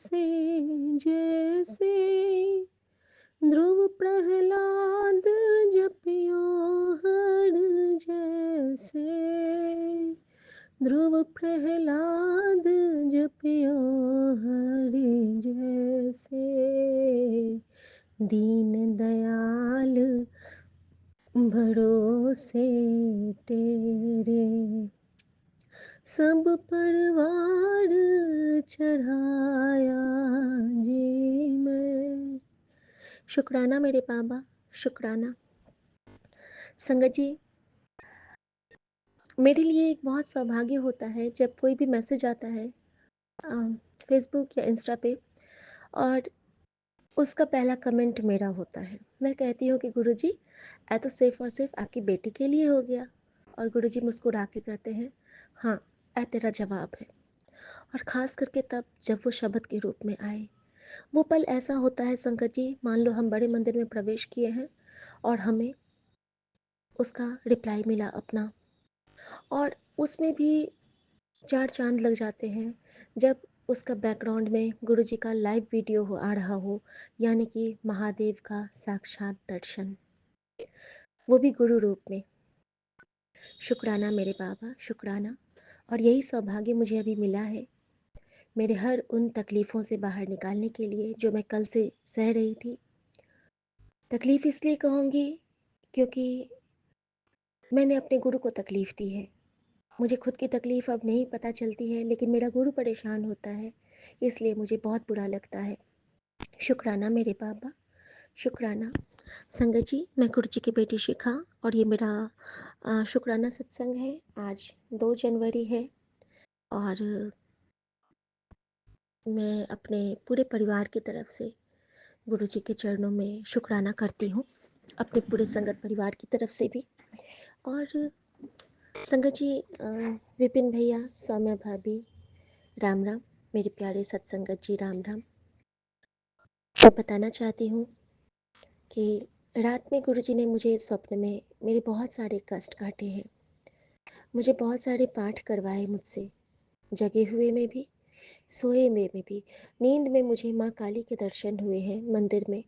से जैसे ध्रुव प्रहलाद जपियो हर जैसे ध्रुव प्रहलाद जपियो हरि जैसे दीन दयाल भरोसे तेरे सब परवार चढ़ाया जी मैं। शुक्राना मेरे बाबा, शुक्राना। संगत जी, मेरे लिए एक बहुत सौभाग्य होता है जब कोई भी मैसेज आता है फेसबुक या इंस्टा पे और उसका पहला कमेंट मेरा होता है। मैं कहती हूँ कि गुरुजी ऐ तो सिर्फ़ और सिर्फ आपकी बेटी के लिए हो गया। और गुरुजी मुस्कुरा के कहते हैं, हाँ, ऐ तेरा जवाब है। और ख़ास करके तब जब वो शब्द के रूप में आए। वो पल ऐसा होता है संगत जी, मान लो हम बड़े मंदिर में प्रवेश किए हैं और हमें उसका रिप्लाई मिला अपना, और उसमें भी 4 चाँद लग जाते हैं जब उसका बैकग्राउंड में गुरुजी का लाइव वीडियो आ रहा हो, यानी कि महादेव का साक्षात दर्शन, वो भी गुरु रूप में। शुक्राना मेरे बाबा, शुक्राना। और यही सौभाग्य मुझे अभी मिला है मेरे हर उन तकलीफ़ों से बाहर निकालने के लिए जो मैं कल से सह रही थी। तकलीफ़ इसलिए कहूँगी क्योंकि मैंने अपने गुरु को तकलीफ़ दी है। मुझे खुद की तकलीफ़ अब नहीं पता चलती है, लेकिन मेरा गुरु परेशान होता है, इसलिए मुझे बहुत बुरा लगता है। शुक्राना मेरे बाबा, शुक्राना। संगत जी, मैं गुरु जी की बेटी शिखा और ये मेरा शुक्राना सत्संग है। आज 2 जनवरी है और मैं अपने पूरे परिवार की तरफ से गुरु जी के चरणों में शुक्राना करती हूँ, अपने पूरे संगत परिवार की तरफ से भी। और संगत जी, विपिन भैया, सौम्या भाभी, राम राम। मेरे प्यारे सत्संगत जी, राम राम। मैं बताना चाहती हूँ कि रात में गुरुजी ने मुझे स्वप्न में मेरे बहुत सारे कष्ट काटे हैं। मुझे बहुत सारे पाठ करवाए मुझसे, जगे हुए में भी, सोए में भी। नींद में मुझे माँ काली के दर्शन हुए हैं मंदिर में।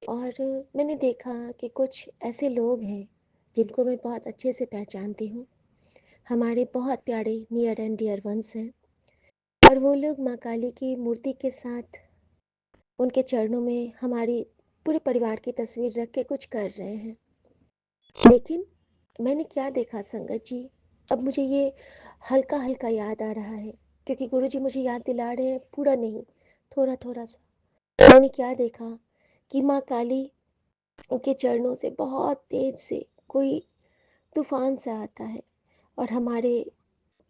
और मैंने देखा कि कुछ ऐसे लोग हैं जिनको मैं बहुत अच्छे से पहचानती हूँ, हमारे बहुत प्यारे नियर एंड डियर वंस हैं। और वो लोग माँ काली की मूर्ति के साथ उनके चरणों में हमारी पूरे परिवार की तस्वीर रख के कुछ कर रहे हैं। लेकिन मैंने क्या देखा संगत जी, अब मुझे ये हल्का हल्का याद आ रहा है, क्योंकि गुरुजी मुझे याद दिला रहे हैं, पूरा नहीं, थोड़ा थोड़ा सा। मैंने क्या देखा कि माँ काली के चरणों से बहुत तेज से कोई तूफान सा आता है और हमारे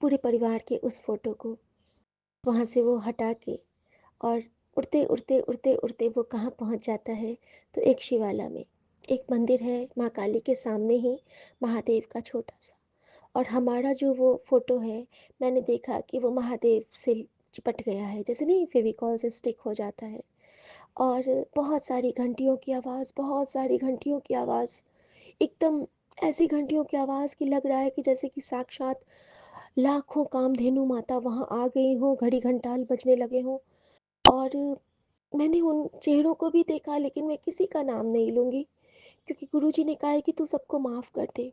पूरे परिवार के उस फोटो को वहाँ से वो हटा के और उड़ते उड़ते उड़ते उड़ते वो कहाँ पहुँच जाता है, तो एक शिवाला में एक मंदिर है माँ काली के सामने ही, महादेव का छोटा सा। और हमारा जो वो फ़ोटो है, मैंने देखा कि वो महादेव से चिपट गया है, जैसे नहीं फेविकॉल से स्टिक हो जाता है। और बहुत सारी घंटियों की आवाज़, बहुत सारी घंटियों की आवाज़, एकदम ऐसी घंटियों की आवाज़ कि लग रहा है कि जैसे कि साक्षात लाखों कामधेनु माता वहाँ आ गई हों, घड़ी घंटाल बजने लगे हों। और मैंने उन चेहरों को भी देखा, लेकिन मैं किसी का नाम नहीं लूँगी, क्योंकि गुरुजी ने कहा है कि तू सबको माफ़ कर दे,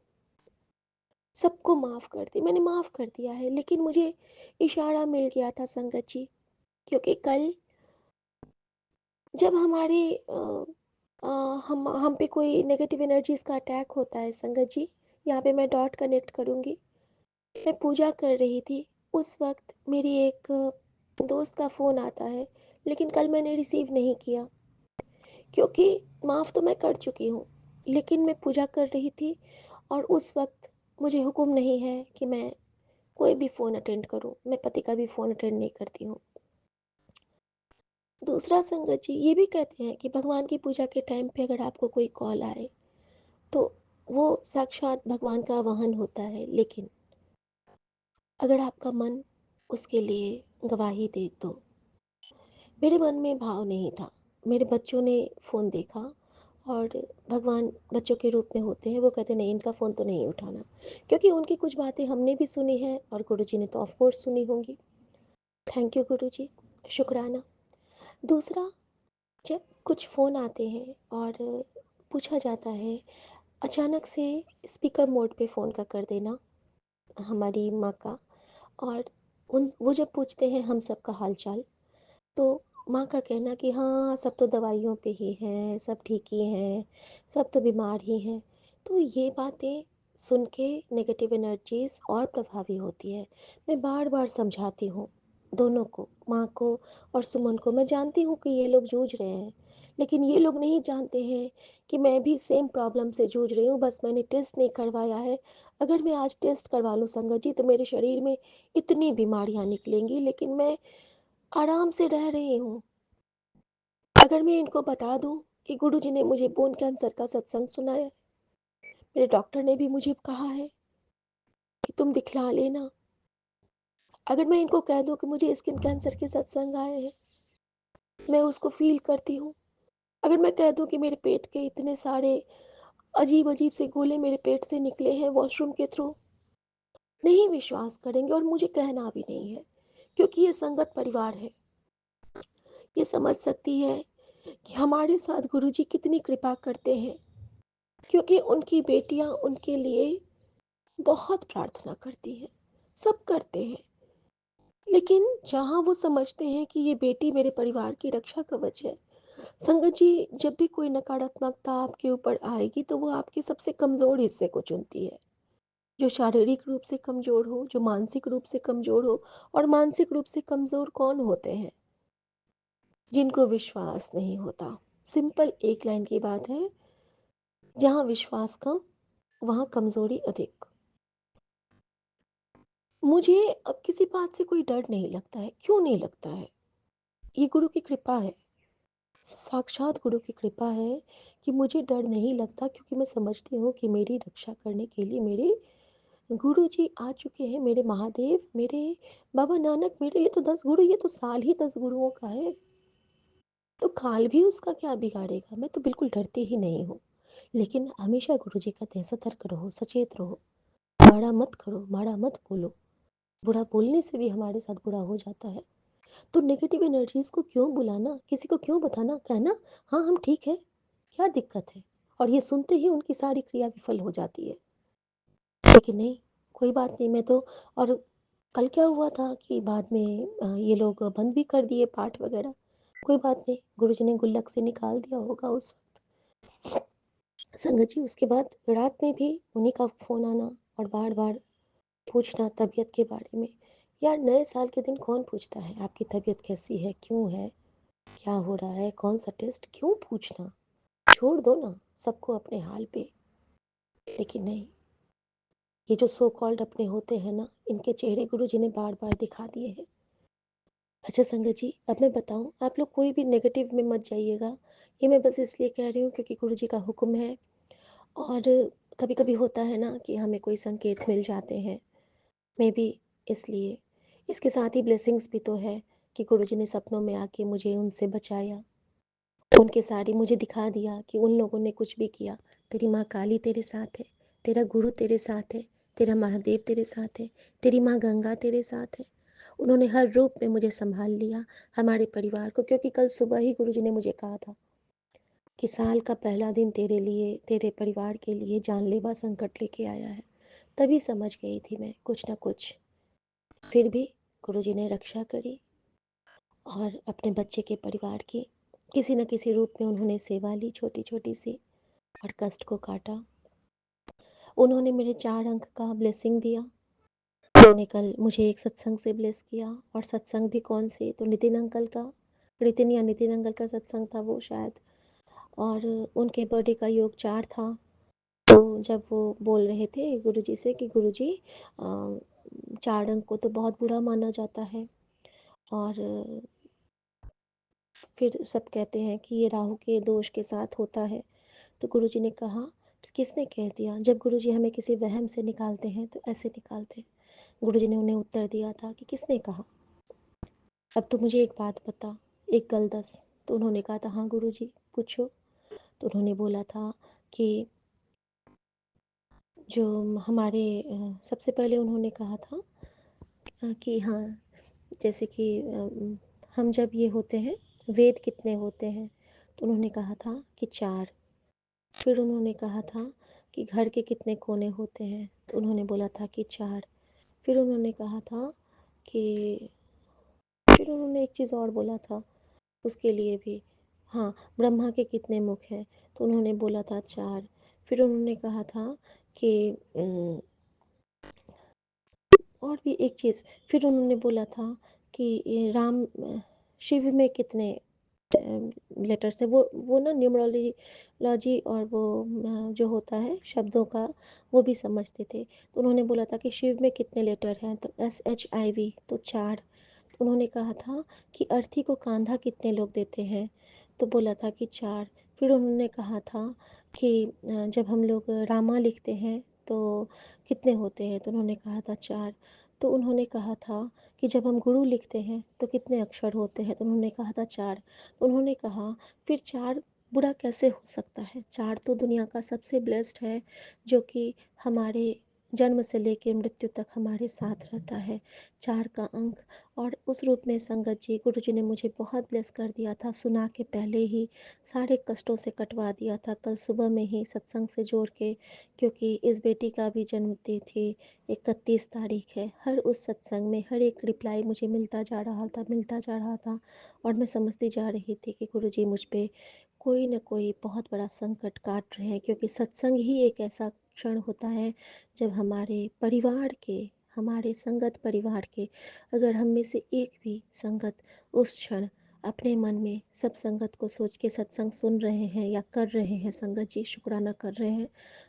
सबको माफ़ कर दे। मैंने माफ़ कर दिया है, लेकिन मुझे इशारा मिल गया था संगत जी, क्योंकि कल जब हमारे हम पे कोई नेगेटिव एनर्जीज़ का अटैक होता है संगत जी, यहाँ पे मैं डॉट कनेक्ट करूँगी। मैं पूजा कर रही थी, उस वक़्त मेरी एक दोस्त का फ़ोन आता है, लेकिन कल मैंने रिसीव नहीं किया, क्योंकि माफ़ तो मैं कर चुकी हूँ, लेकिन मैं पूजा कर रही थी और उस वक़्त मुझे हुक्म नहीं है कि मैं कोई भी फ़ोन अटेंड करूँ, मैं पति का भी फ़ोन अटेंड नहीं करती हूँ। दूसरा संगत जी, ये भी कहते हैं कि भगवान की पूजा के टाइम पे अगर आपको कोई कॉल आए, तो वो साक्षात भगवान का वाहन होता है, लेकिन अगर आपका मन उसके लिए गवाही दे तो। मेरे मन में भाव नहीं था। मेरे बच्चों ने फ़ोन देखा और भगवान बच्चों के रूप में होते हैं, वो कहते नहीं, इनका फ़ोन तो नहीं उठाना, क्योंकि उनकी कुछ बातें हमने भी सुनी हैं और गुरुजी ने तो ऑफ कोर्स सुनी होंगी। थैंक यू गुरुजी, शुक्राना। दूसरा, जब कुछ फ़ोन आते हैं और पूछा जाता है, अचानक से स्पीकर मोड पे फ़ोन का कर देना हमारी माँ का, और उन वो जब पूछते हैं हम सबका हाल-चाल, तो माँ का कहना कि हाँ, सब तो दवाइयों पे ही हैं, सब ठीक ही हैं, सब तो बीमार ही हैं। तो ये बातें सुन के नेगेटिव एनर्जीज़ और प्रभावी होती है। मैं बार-बार समझाती हूँ दोनों को, माँ को और सुमन को। मैं जानती हूँ कि ये लोग जूझ रहे हैं, लेकिन ये लोग नहीं जानते हैं कि मैं भी सेम प्रॉब्लम से जूझ रही हूँ, बस मैंने टेस्ट नहीं करवाया है। अगर मैं आज टेस्ट करवा लूँ संगत जी, तो मेरे शरीर में इतनी बीमारियाँ निकलेंगी, लेकिन मैं आराम से रह रही हूँ। अगर मैं इनको बता दूँ कि गुरुजी ने मुझे बोन कैंसर का सत्संग सुनाया है, मेरे डॉक्टर ने भी मुझे कहा है कि तुम दिखला लेना। अगर मैं इनको कह दूँ कि मुझे स्किन कैंसर के सत्संग आए हैं, मैं उसको फ़ील करती हूँ। अगर मैं कह दूँ कि मेरे पेट के इतने सारे अजीब-अजीब से गोले मेरे पेट से निकले हैं वॉशरूम के थ्रू, नहीं विश्वास करेंगे और मुझे कहना भी नहीं है, क्योंकि ये संगत परिवार है। ये समझ सकती है कि हमारे साथ गुरुजी कितनी कृपा करते हैं, क्योंकि उनकी बेटियाँ उनके लिए बहुत प्रार्थना करती हैं, सब करते हैं। लेकिन जहाँ वो समझते हैं कि ये बेटी मेरे परिवार की रक्षा कवच है, संगत जी, जब भी कोई नकारात्मकता आपके ऊपर आएगी, तो वो आपके सबसे कमज़ोर हिस्से को चुनती है। जो शारीरिक रूप से कमज़ोर हो, जो मानसिक रूप से कमज़ोर हो। और मानसिक रूप से कमज़ोर कौन होते हैं? जिनको विश्वास नहीं होता। सिंपल एक लाइन की बात है, जहाँ विश्वास कम, वहाँ कमज़ोरी अधिक। मुझे अब किसी बात से कोई डर नहीं लगता है। क्यों नहीं लगता है? ये गुरु की कृपा है, साक्षात गुरु की कृपा है कि मुझे डर नहीं लगता, क्योंकि मैं समझती हूँ कि मेरी रक्षा करने के लिए मेरे गुरुजी आ चुके हैं। मेरे महादेव, मेरे बाबा नानक, मेरे लिए तो 10 गुरु, ये तो साल ही 10 गुरुओं का है, तो काल भी उसका क्या बिगाड़ेगा? मैं तो बिल्कुल डरती ही नहीं हूँ। लेकिन हमेशा गुरुजी कहते हैं, सतर्क रहो, सचेत रहो, माड़ा मत करो, माड़ा मत बोलो। बुरा बोलने से भी हमारे साथ बुरा हो जाता है। तो नेगेटिव एनर्जीज़ को क्यों बुलाना? किसी को क्यों बताना? कहना, हाँ, हम ठीक हैं, क्या दिक्कत है? और ये सुनते ही उनकी सारी क्रिया विफल हो जाती है। लेकिन नहीं, कोई बात नहीं, मैं तो। और कल क्या हुआ था कि बाद में ये लोग बंद भी कर दिए पाठ वगैरह। कोई बात नहीं, गुरुजी ने गुल्लक से निकाल दिया होगा उस वक़्त। संगत जी, उसके बाद रात में भी उन्हीं का फ़ोन आना और बार-बार पूछना तबीयत के बारे में। यार, नए साल के दिन कौन पूछता है आपकी तबीयत कैसी है, क्यों है, क्या हो रहा है, कौन-सा टेस्ट, क्यों पूछना? छोड़ दो ना सबको अपने हाल पे। लेकिन नहीं, ये जो सो कॉल्ड अपने होते हैं ना, इनके चेहरे गुरुजी ने बार-बार दिखा दिए हैं। अच्छा संगत जी, अब मैं बताऊँ, आप लोग कोई भी नेगेटिव में मत जाइएगा। ये मैं बस इसलिए कह रही हूँ क्योंकि गुरुजी का हुक्म है। और कभी-कभी होता है ना कि हमें कोई संकेत मिल जाते हैं, मे बी इसलिए। इसके साथ ही ब्लेसिंग्स भी तो है कि गुरुजी ने सपनों में आके मुझे उनसे बचाया। उनके सारे मुझे दिखा दिया कि उन लोगों ने कुछ भी किया, तेरी माँ काली तेरे साथ है, तेरा गुरु तेरे साथ है, तेरा महादेव तेरे साथ है, तेरी माँ गंगा तेरे साथ है। उन्होंने हर रूप में मुझे संभाल लिया, हमारे परिवार को, क्योंकि कल सुबह ही गुरुजी ने मुझे कहा था कि साल का पहला दिन तेरे लिए, तेरे परिवार के लिए जानलेवा संकट लेके आया है। तभी समझ गई थी मैं कुछ ना कुछ। फिर भी गुरुजी ने रक्षा करी और अपने बच्चे के परिवार की किसी न किसी रूप में उन्होंने सेवा ली, छोटी-छोटी सी, और कष्ट को काटा। उन्होंने मेरे 4 अंक का ब्लेसिंग दिया। उन्होंने कल मुझे एक सत्संग से ब्लेस किया, और सत्संग भी कौन से, तो नितिन अंकल का, नितिन या नितिन अंकल का सत्संग था वो शायद। और उनके बर्थडे का योग 4 था। तो जब वो बोल रहे थे गुरुजी से कि गुरुजी, 4 अंक को तो बहुत बुरा माना जाता है, और फिर सब कहते हैं कि ये राहु के दोष के साथ होता है। तो गुरुजी ने कहा कि किसने कह दिया? जब गुरुजी हमें किसी वहम से निकालते हैं तो ऐसे निकालते हैं। गुरुजी ने उन्हें उत्तर दिया था कि किसने कहा? अब तो मुझे एक बात बता, एक गल दस। तो उन्होंने कहा था, हाँ गुरुजी, पूछो। तो उन्होंने बोला था कि जो हमारे सबसे पहले उन्होंने कहा था कि हाँ, जैसे कि हम जब ये होते हैं वेद कितने होते हैं? तो उन्होंने कहा था कि 4। फिर उन्होंने कहा था कि घर के कितने कोने होते हैं? तो उन्होंने बोला था कि 4। फिर उन्होंने कहा था कि फिर उन्होंने एक चीज़ और बोला था उसके लिए भी। हाँ, ब्रह्मा के कितने मुख हैं? तो उन्होंने बोला था 4। फिर उन्होंने कहा था कि और भी एक चीज़, फिर उन्होंने बोला था कि ये शिव में कितने लेटर्स हैं? वो ना न्यूमरोलॉजी और वो जो होता है शब्दों का, वो भी समझते थे। तो उन्होंने बोला था कि शिव में कितने लेटर हैं? तो SHIV, तो 4। उन्होंने कहा था कि अर्थी को कांधा कितने लोग देते हैं? तो बोला था कि 4। फिर उन्होंने कहा था कि जब हम लोग रामा लिखते हैं तो कितने होते हैं? तो उन्होंने कहा था 4। तो उन्होंने कहा था कि जब हम गुरु लिखते हैं तो कितने अक्षर होते हैं? तो उन्होंने कहा था 4। तो उन्होंने कहा फिर 4 बुरा कैसे हो सकता है? 4 तो दुनिया का सबसे ब्लेस्ड है, जो कि हमारे जन्म से लेके मृत्यु तक हमारे साथ रहता है। 4 का अंक, और उस रूप में संगत जी, गुरुजी ने मुझे बहुत ब्लेस कर दिया था, सुना के पहले ही सारे कष्टों से कटवा दिया था कल सुबह में ही सत्संग से जोड़ के, क्योंकि इस बेटी का भी जन्मतिथि 31 तारीख है। हर उस सत्संग में हर एक रिप्लाई मुझे मिलता जा रहा था, और मैं समझती जा रही थी कि गुरुजी मुझ पे कोई न कोई बहुत बड़ा संकट काट रहे हैं, क्योंकि सत्संग ही एक ऐसा क्षण होता है जब हमारे संगत परिवार के अगर हम में से एक भी संगत उस क्षण अपने मन में सब संगत को सोच के सत्संग सुन रहे हैं या कर रहे हैं, संगत जी शुक्राना कर रहे हैं,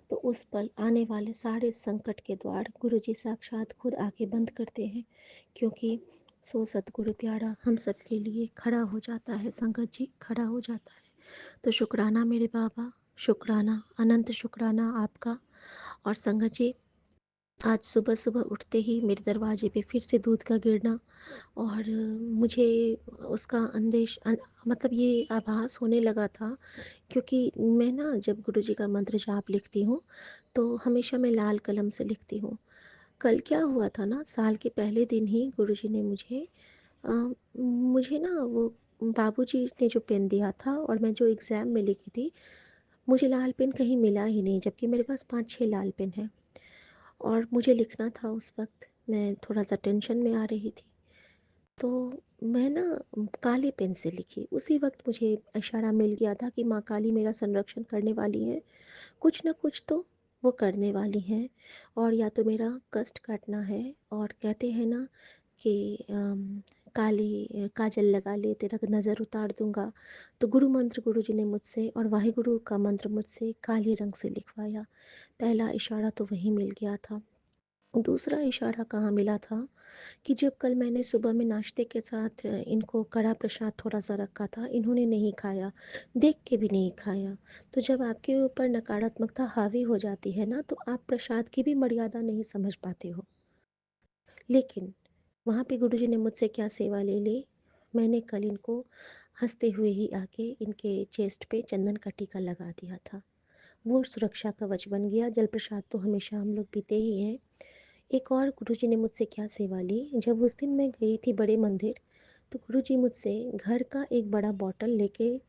तो उस पल आने वाले सारे संकट के द्वार गुरु जी साक्षात खुद आके बंद करते हैं, क्योंकि सो सतगुरु प्यारा हम सब के लिए खड़ा हो जाता है, संगत जी खड़ा हो जाता है। तो शुक्राना मेरे बाबा, शुक्राना, अनंत शुक्राना आपका। और संगत जी, आज सुबह सुबह उठते ही मेरे दरवाजे पे फिर से दूध का गिरना, और मुझे उसका मतलब ये आभास होने लगा था, क्योंकि मैं ना जब गुरुजी का मंत्र जाप लिखती हूँ तो हमेशा मैं लाल कलम से लिखती हूँ। कल क्या हुआ था ना, साल के पहले दिन ही गुरुजी ने अ, मुझे ना वो बाबूजी ने जो पेन दिया था और मैं जो एग्ज़ाम में लिखी थी, मुझे लाल पेन कहीं मिला ही नहीं, जबकि मेरे पास 5-6 लाल पेन हैं और मुझे लिखना था उस वक़्त। मैं थोड़ा-सा टेंशन में आ रही थी। तो मैं ना काले पेन से लिखी। उसी वक़्त मुझे इशारा मिल गया था कि माँ काली मेरा संरक्षण करने वाली हैं। कुछ न कुछ तो वो करने वाली हैं, और या तो मेरा कष्ट काटना है, और कहते हैं ना कि काजल लगा ले तेरा नज़र उतार दूँगा। तो गुरु मंत्र गुरुजी ने मुझसे और वाहेगुरु का मंत्र मुझसे काले रंग से लिखवाया। पहला इशारा तो वहीं मिल गया था। दूसरा इशारा कहाँ मिला था कि जब कल मैंने सुबह में नाश्ते के साथ इनको कड़ा प्रसाद थोड़ा-सा रखा था, इन्होंने नहीं खाया, देख के भी नहीं खाया। तो जब आपके ऊपर नकारात्मकता हावी हो जाती है ना, तो आप प्रसाद की भी मर्यादा नहीं समझ पाते हो। लेकिन वहाँ पे गुरुजी ने मुझसे क्या सेवा ले ली, मैंने कल इनको हँसते हुए ही आके इनके चेस्ट पे चंदन का टीका लगा दिया था। वो सुरक्षा कवच बन गया। जल प्रसाद तो हमेशा हम लोग पीते ही हैं। एक और गुरुजी ने मुझसे क्या सेवा ली, जब उस दिन मैं गई थी बड़े मंदिर, तो गुरुजी मुझसे घर का एक बड़ा बॉटल लेके,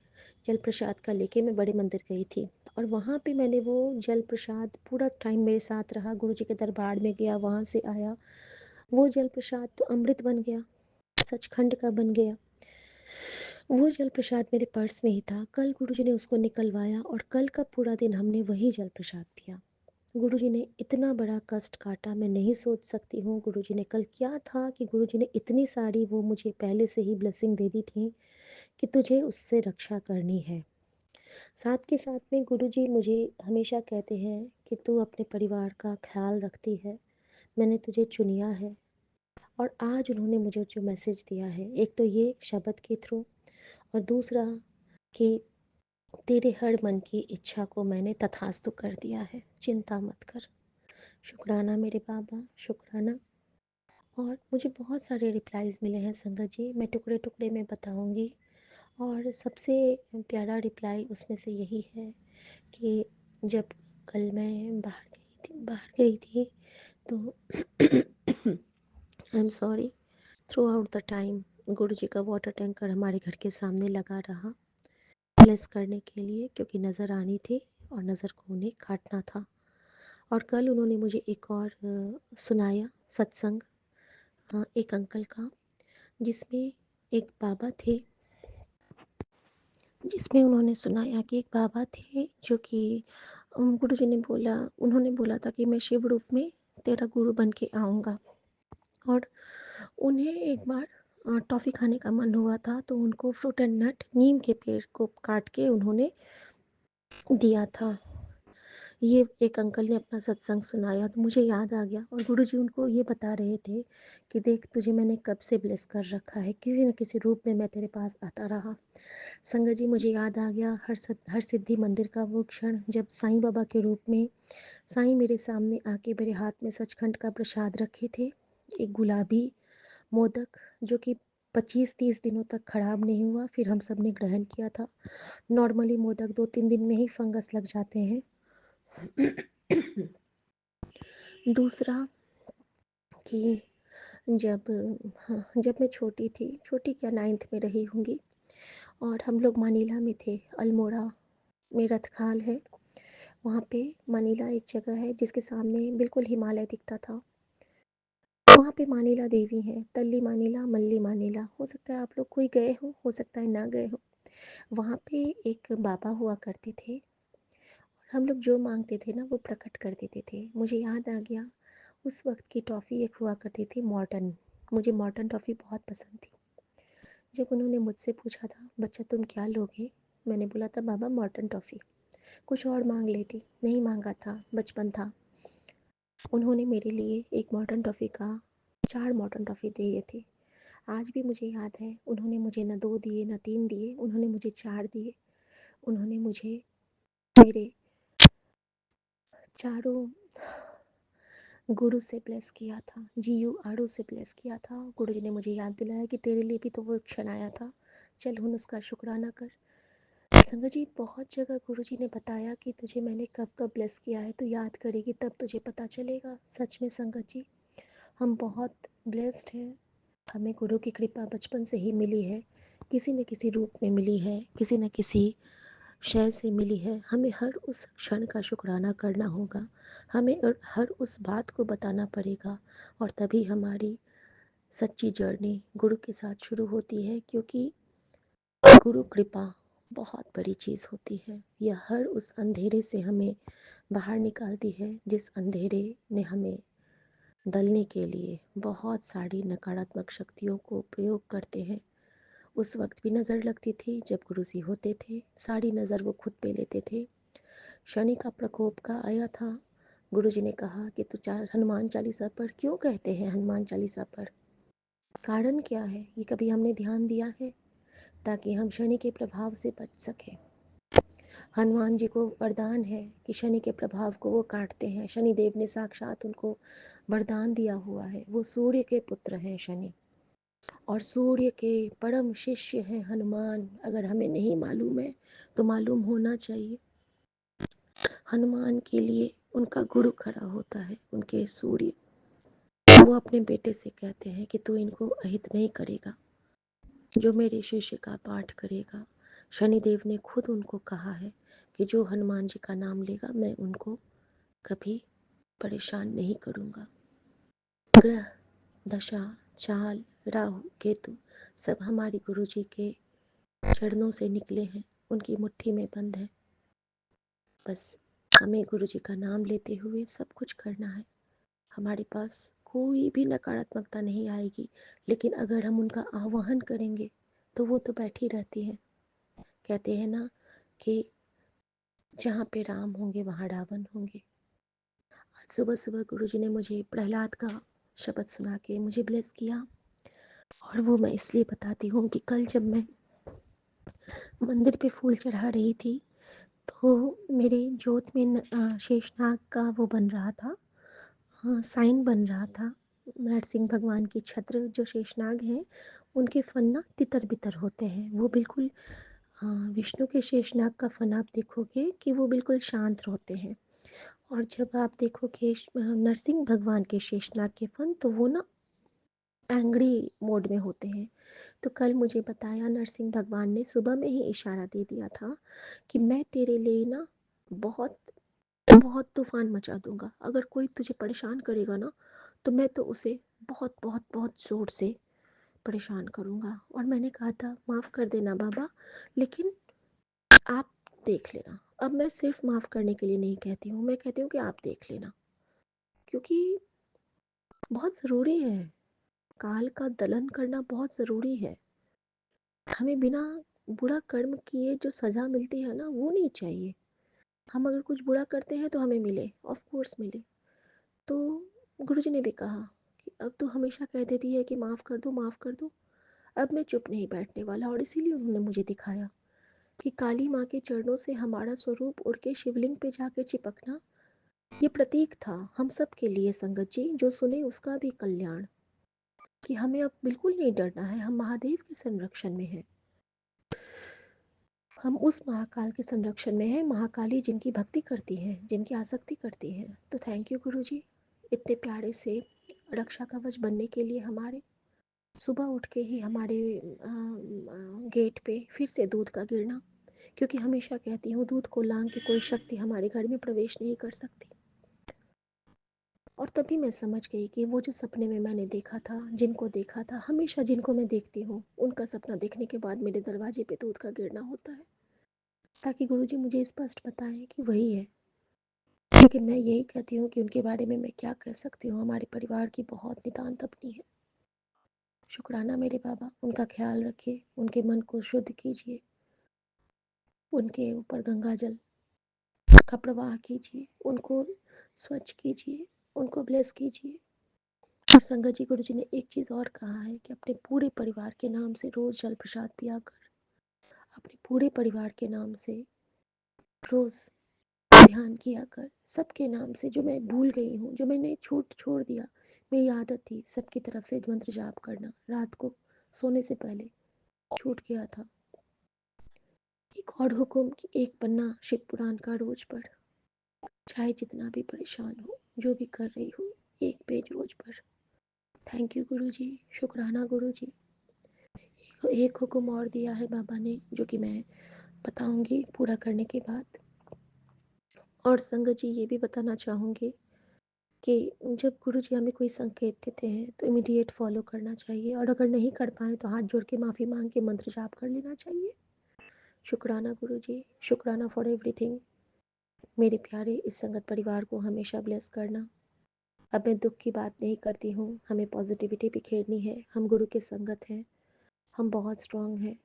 जल प्रसाद का लेके मैं बड़े मंदिर गई थी, और वहाँ पे मैंने वो जल प्रसाद पूरा टाइम मेरे साथ रहा। गुरुजी के दरबार में गया, वहाँ से आया, वो जल प्रसाद तो अमृत बन गया, सचखंड का बन गया। वो जल प्रसाद मेरे पर्स में ही था। कल गुरुजी ने उसको निकलवाया, और कल का पूरा दिन हमने वही जल प्रसाद पिया। गुरुजी ने इतना बड़ा कष्ट काटा, मैं नहीं सोच सकती हूँ। गुरुजी ने कल क्या था कि गुरुजी ने इतनी सारी वो मुझे पहले से ही ब्लेसिंग दे दी थी कि तुझे उससे रक्षा करनी है। साथ के साथ में गुरुजी मुझे हमेशा कहते हैं कि तू अपने परिवार का ख्याल रखती है, मैंने तुझे चुनिया है। और आज उन्होंने मुझे जो मैसेज दिया है, एक तो ये शब्द के थ्रू, और दूसरा कि तेरे हर मन की इच्छा को मैंने तथास्तु कर दिया है, चिंता मत कर। शुक्राना मेरे बाबा, शुक्राना। और मुझे बहुत सारे रिप्लाईज़ मिले हैं संगत जी, मैं टुकड़े टुकड़े में बताऊंगी। और सबसे प्यारा रिप्लाई उसमें से यही है कि जब कल मैं बाहर गई थी तो I am sorry, throughout the time Guruji का वाटर टैंकर हमारे घर के सामने लगा रहा, ब्लेस करने के लिए, क्योंकि नज़र आनी थी और नज़र को उन्हें काटना था। और कल उन्होंने मुझे एक और सुनाया सत्संग, एक अंकल का, जिसमें एक बाबा थे, जिसमें उन्होंने सुनाया कि एक बाबा थे जो कि गुरुजी ने बोला, उन्होंने बोला था कि मैं शिव रूप में तेरा गुरु बन के आऊँगा। और उन्हें एक बार टॉफ़ी खाने का मन हुआ था, तो उनको फ्रूट एंड नट नीम के पेड़ को काट के उन्होंने दिया था। ये एक अंकल ने अपना सत्संग सुनाया तो मुझे याद आ गया, और गुरुजी उनको ये बता रहे थे कि देख, तुझे मैंने कब से ब्लेस कर रखा है, किसी न किसी रूप में मैं तेरे पास आता रहा। संगत जी, मुझे याद आ गया हर सिद्धि मंदिर का वो क्षण, जब साईं बाबा के रूप में साईं मेरे सामने आके मेरे हाथ में सचखंड का प्रसाद रखे थे, एक गुलाबी मोदक, जो कि 25-30 दिनों तक खराब नहीं हुआ, फिर हम सब ने ग्रहण किया था। नॉर्मली मोदक 2-3 दिन में ही फंगस लग जाते हैं। दूसरा कि जब जब मैं छोटी थी, छोटी क्या 9th में रही होंगी, और हम लोग मानीला में थे, अल्मोड़ा में रतखाल है, वहाँ पे मानीला एक जगह है जिसके सामने बिल्कुल हिमालय दिखता था। वहाँ पे मानीला देवी हैं, तल्ली मानीला, मल्ली मानीला, हो सकता है आप लोग कोई गए हो सकता है ना गए हो। वहाँ पे एक बाबा हुआ करते थे, और हम लोग जो मांगते थे ना वो प्रकट कर देते थे। मुझे याद आ गया, उस वक्त की टॉफ़ी एक हुआ करती थी मॉर्टन, मुझे मॉर्टन टॉफ़ी बहुत पसंद थी। जब उन्होंने मुझसे पूछा था, बच्चा तुम क्या लोगे, मैंने बोला था बाबा मॉर्टन टॉफ़ी, कुछ और मांग लेती, नहीं मांगा था, बचपन था। उन्होंने मेरे लिए एक मॉर्टन टॉफ़ी का 4 मॉर्टन टॉफ़ी दिए थे। आज भी मुझे याद है, उन्होंने मुझे न 2 दिए न 3 दिए, उन्होंने मुझे 4 दिए। उन्होंने मुझे मेरे चारों गुरु से ब्लेस किया था, जीयू आड़ू से ब्लेस किया था। गुरुजी ने मुझे याद दिलाया कि तेरे लिए भी तो वो क्षण आया था, चल हुन उसका शुक्राना कर। संगत जी, बहुत जगह गुरुजी ने बताया कि तुझे मैंने कब कब ब्लेस किया है, तो याद करेगी तब तुझे पता चलेगा। सच में संगत जी, हम बहुत ब्लेस्ड हैं, हमें गुरु की कृपा बचपन से ही मिली है, किसी न किसी रूप में मिली है, किसी न किसी शय से मिली है। हमें हर उस क्षण का शुक्राना करना होगा, हमें हर उस बात को बताना पड़ेगा, और तभी हमारी सच्ची जर्नी गुरु के साथ शुरू होती है। क्योंकि गुरु कृपा बहुत बड़ी चीज़ होती है, यह हर उस अंधेरे से हमें बाहर निकालती है, जिस अंधेरे ने हमें दलने के लिए बहुत सारी नकारात्मक शक्तियों को प्रयोग करते हैं। उस वक्त भी नज़र लगती थी जब गुरुजी होते थे, सारी नज़र वो खुद पे लेते थे। शनि का प्रकोप का आया था, गुरुजी ने कहा कि तू हनुमान चालीसा पढ़। क्यों कहते हैं हनुमान चालीसा पढ़, कारण क्या है, ये कभी हमने ध्यान दिया है? ताकि हम शनि के प्रभाव से बच सकें। हनुमान जी को वरदान है कि शनि के प्रभाव को वो काटते हैं, शनि देव ने साक्षात उनको वरदान दिया हुआ है। वो सूर्य के पुत्र हैं शनि, और सूर्य के परम शिष्य हैं हनुमान। अगर हमें नहीं मालूम है तो मालूम होना चाहिए। हनुमान के लिए उनका गुरु खड़ा होता है, उनके सूर्य। वो अपने बेटे से कहते हैं कि तू इनको अहित नहीं करेगा, जो मेरे शिष्य का पाठ करेगा। शनिदेव ने खुद उनको कहा है कि जो हनुमान जी का नाम लेगा मैं उनको कभी परेशान नहीं करूँगा। ग्रह, दशा, चाल, राहु, केतु सब हमारे गुरु जी के चरणों से निकले हैं, उनकी मुट्ठी में बंद है। बस हमें गुरु जी का नाम लेते हुए सब कुछ करना है। हमारे पास कोई भी नकारात्मकता नहीं आएगी, लेकिन अगर हम उनका आवाहन करेंगे तो वो तो बैठी रहती हैं। कहते हैं ना कि जहाँ पे राम होंगे वहाँ रावण होंगे। आज सुबह सुबह गुरुजी ने मुझे प्रहलाद का शब्द सुना के मुझे ब्लेस किया, और वो मैं इसलिए बताती हूँ कि कल जब मैं मंदिर पे फूल चढ़ा रही थी, तो मेरे जोत में शेषनाग का वो बन रहा था, साइन बन रहा था। नरसिंह भगवान की छत्र जो शेषनाग हैं, उनके फन ना तितर बितर होते हैं, वो बिल्कुल विष्णु के शेषनाग का फन आप देखोगे कि वो बिल्कुल शांत होते हैं। और जब आप देखोगे नरसिंह भगवान के शेषनाग के फन, तो वो ना एंग्री मोड में होते हैं। तो कल मुझे बताया नरसिंह भगवान ने, सुबह में ही इशारा दे दिया था कि मैं तेरे लिए ना बहुत बहुत तूफान मचा दूंगा। अगर कोई तुझे परेशान करेगा ना तो मैं तो उसे बहुत बहुत बहुत ज़ोर से परेशान करूंगा। और मैंने कहा था माफ़ कर देना बाबा, लेकिन आप देख लेना। अब मैं सिर्फ माफ़ करने के लिए नहीं कहती हूँ, मैं कहती हूँ कि आप देख लेना, क्योंकि बहुत ज़रूरी है। काल का दलन करना बहुत ज़रूरी है। हमें बिना बुरा कर्म किए जो सज़ा मिलती है ना, वो नहीं चाहिए। हम अगर कुछ बुरा करते हैं तो हमें मिले, ऑफ कोर्स मिले। तो गुरुजी ने भी कहा कि अब तो हमेशा कह देती है कि माफ़ कर दो, माफ़ कर दो। अब मैं चुप नहीं बैठने वाला। और इसीलिए उन्होंने मुझे दिखाया कि काली माँ के चरणों से हमारा स्वरूप उड़ के शिवलिंग पे जाके चिपकना, ये प्रतीक था हम सब के लिए संगत जी, जो सुने उसका भी कल्याण। कि हमें अब बिल्कुल नहीं डरना है, हम महादेव के संरक्षण में हैं। हम उस महाकाल के संरक्षण में हैं, महाकाली जिनकी भक्ति करती है, जिनकी आसक्ति करती है। तो थैंक यू गुरुजी, इतने प्यारे से रक्षा कवच बनने के लिए हमारे। सुबह उठ के ही हमारे गेट पे फिर से दूध का गिरना, क्योंकि हमेशा कहती हूँ दूध को लांग के कोई शक्ति हमारे घर में प्रवेश नहीं कर सकती। और तभी मैं समझ गई कि वो जो सपने में मैंने देखा था, जिनको देखा था, हमेशा जिनको मैं देखती हूँ उनका सपना देखने के बाद मेरे दरवाजे पे दूध का गिरना होता है, ताकि गुरुजी मुझे स्पष्ट बताएं कि वही है। लेकिन मैं यही कहती हूँ कि उनके बारे में मैं क्या कह सकती हूँ, हमारे परिवार की बहुत नितांत अपनी है। शुक्राना मेरे बाबा, उनका ख्याल रखिए, उनके मन को शुद्ध कीजिए, उनके ऊपर गंगा जल का प्रवाह कीजिए, उनको स्वच्छ कीजिए, उनको ब्लेस कीजिए। और संगत जी, गुरु जी ने एक चीज़ और कहा है कि अपने पूरे परिवार के नाम से रोज़ जल प्रसाद पिया कर, अपने पूरे परिवार के नाम से रोज़ ध्यान किया कर, सबके नाम से। जो मैं भूल गई हूँ, जो मैंने छोड़ दिया, मेरी आदत थी सबकी तरफ से मंत्र जाप करना, रात को सोने से पहले छूट गया था। एक और हुक्म कि एक पन्ना शिव पुराण का रोज पढ़, चाहे जितना भी परेशान हो, जो भी कर रही हो, एक पेज रोज पढ़। थैंक यू गुरु जी, शुक्राना गुरु जी। एक हुक्म और दिया है बाबा ने, जो कि मैं बताऊंगी पूरा करने के बाद। और संगत जी, ये भी बताना चाहूँगी कि जब गुरु जी हमें कोई संकेत देते हैं तो इमीडिएट फॉलो करना चाहिए, और अगर नहीं कर पाए तो हाथ जोड़ के माफ़ी मांग के मंत्र जाप कर लेना चाहिए। शुक्राना गुरु जी, शुक्राना फॉर एवरीथिंग। मेरे प्यारे इस संगत परिवार को हमेशा ब्लेस करना। अब मैं दुख की बात नहीं करती हूँ, हमें पॉजिटिविटी बिखेरनी है। हम गुरु के संगत हैं, हम बहुत स्ट्रांग हैं,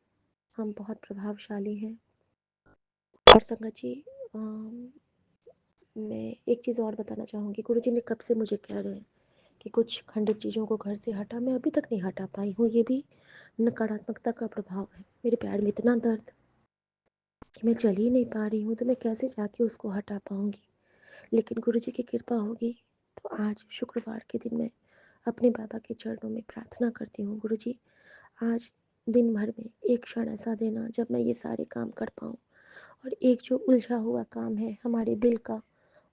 हम बहुत प्रभावशाली हैं। और संगत जी, मैं एक चीज़ और बताना चाहूँगी। गुरु जी ने कब से मुझे कह रहे हैं कि कुछ खंडित चीज़ों को घर से हटा, मैं अभी तक नहीं हटा पाई हूँ। ये भी नकारात्मकता का प्रभाव है। मेरे पैर में इतना दर्द कि मैं चल ही नहीं पा रही हूँ, तो मैं कैसे जाके उसको हटा पाऊँगी। लेकिन गुरु जी की कृपा होगी तो आज शुक्रवार के दिन मैं अपने बाबा के चरणों में प्रार्थना करती हूँ, गुरु जी आज दिन भर में एक क्षण ऐसा देना जब मैं ये सारे काम कर पाऊँ। और एक जो उलझा हुआ काम है हमारे बिल का,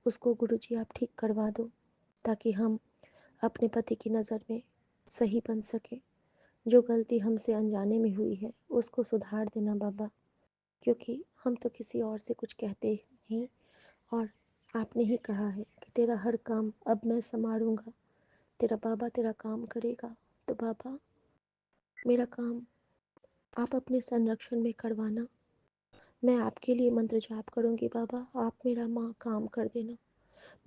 उसको गुरु जी आप ठीक करवा दो, ताकि हम अपने पति की नज़र में सही बन सकें। जो गलती हमसे अनजाने में हुई है उसको सुधार देना बाबा, क्योंकि हम तो किसी और से कुछ कहते नहीं। और आपने ही कहा है कि तेरा हर काम अब मैं संभालूंगा, तेरा बाबा तेरा काम करेगा। तो बाबा, मेरा काम आप अपने संरक्षण में करवाना। मैं आपके लिए मंत्र जाप करूंगी बाबा, आप मेरा माँ काम कर देना।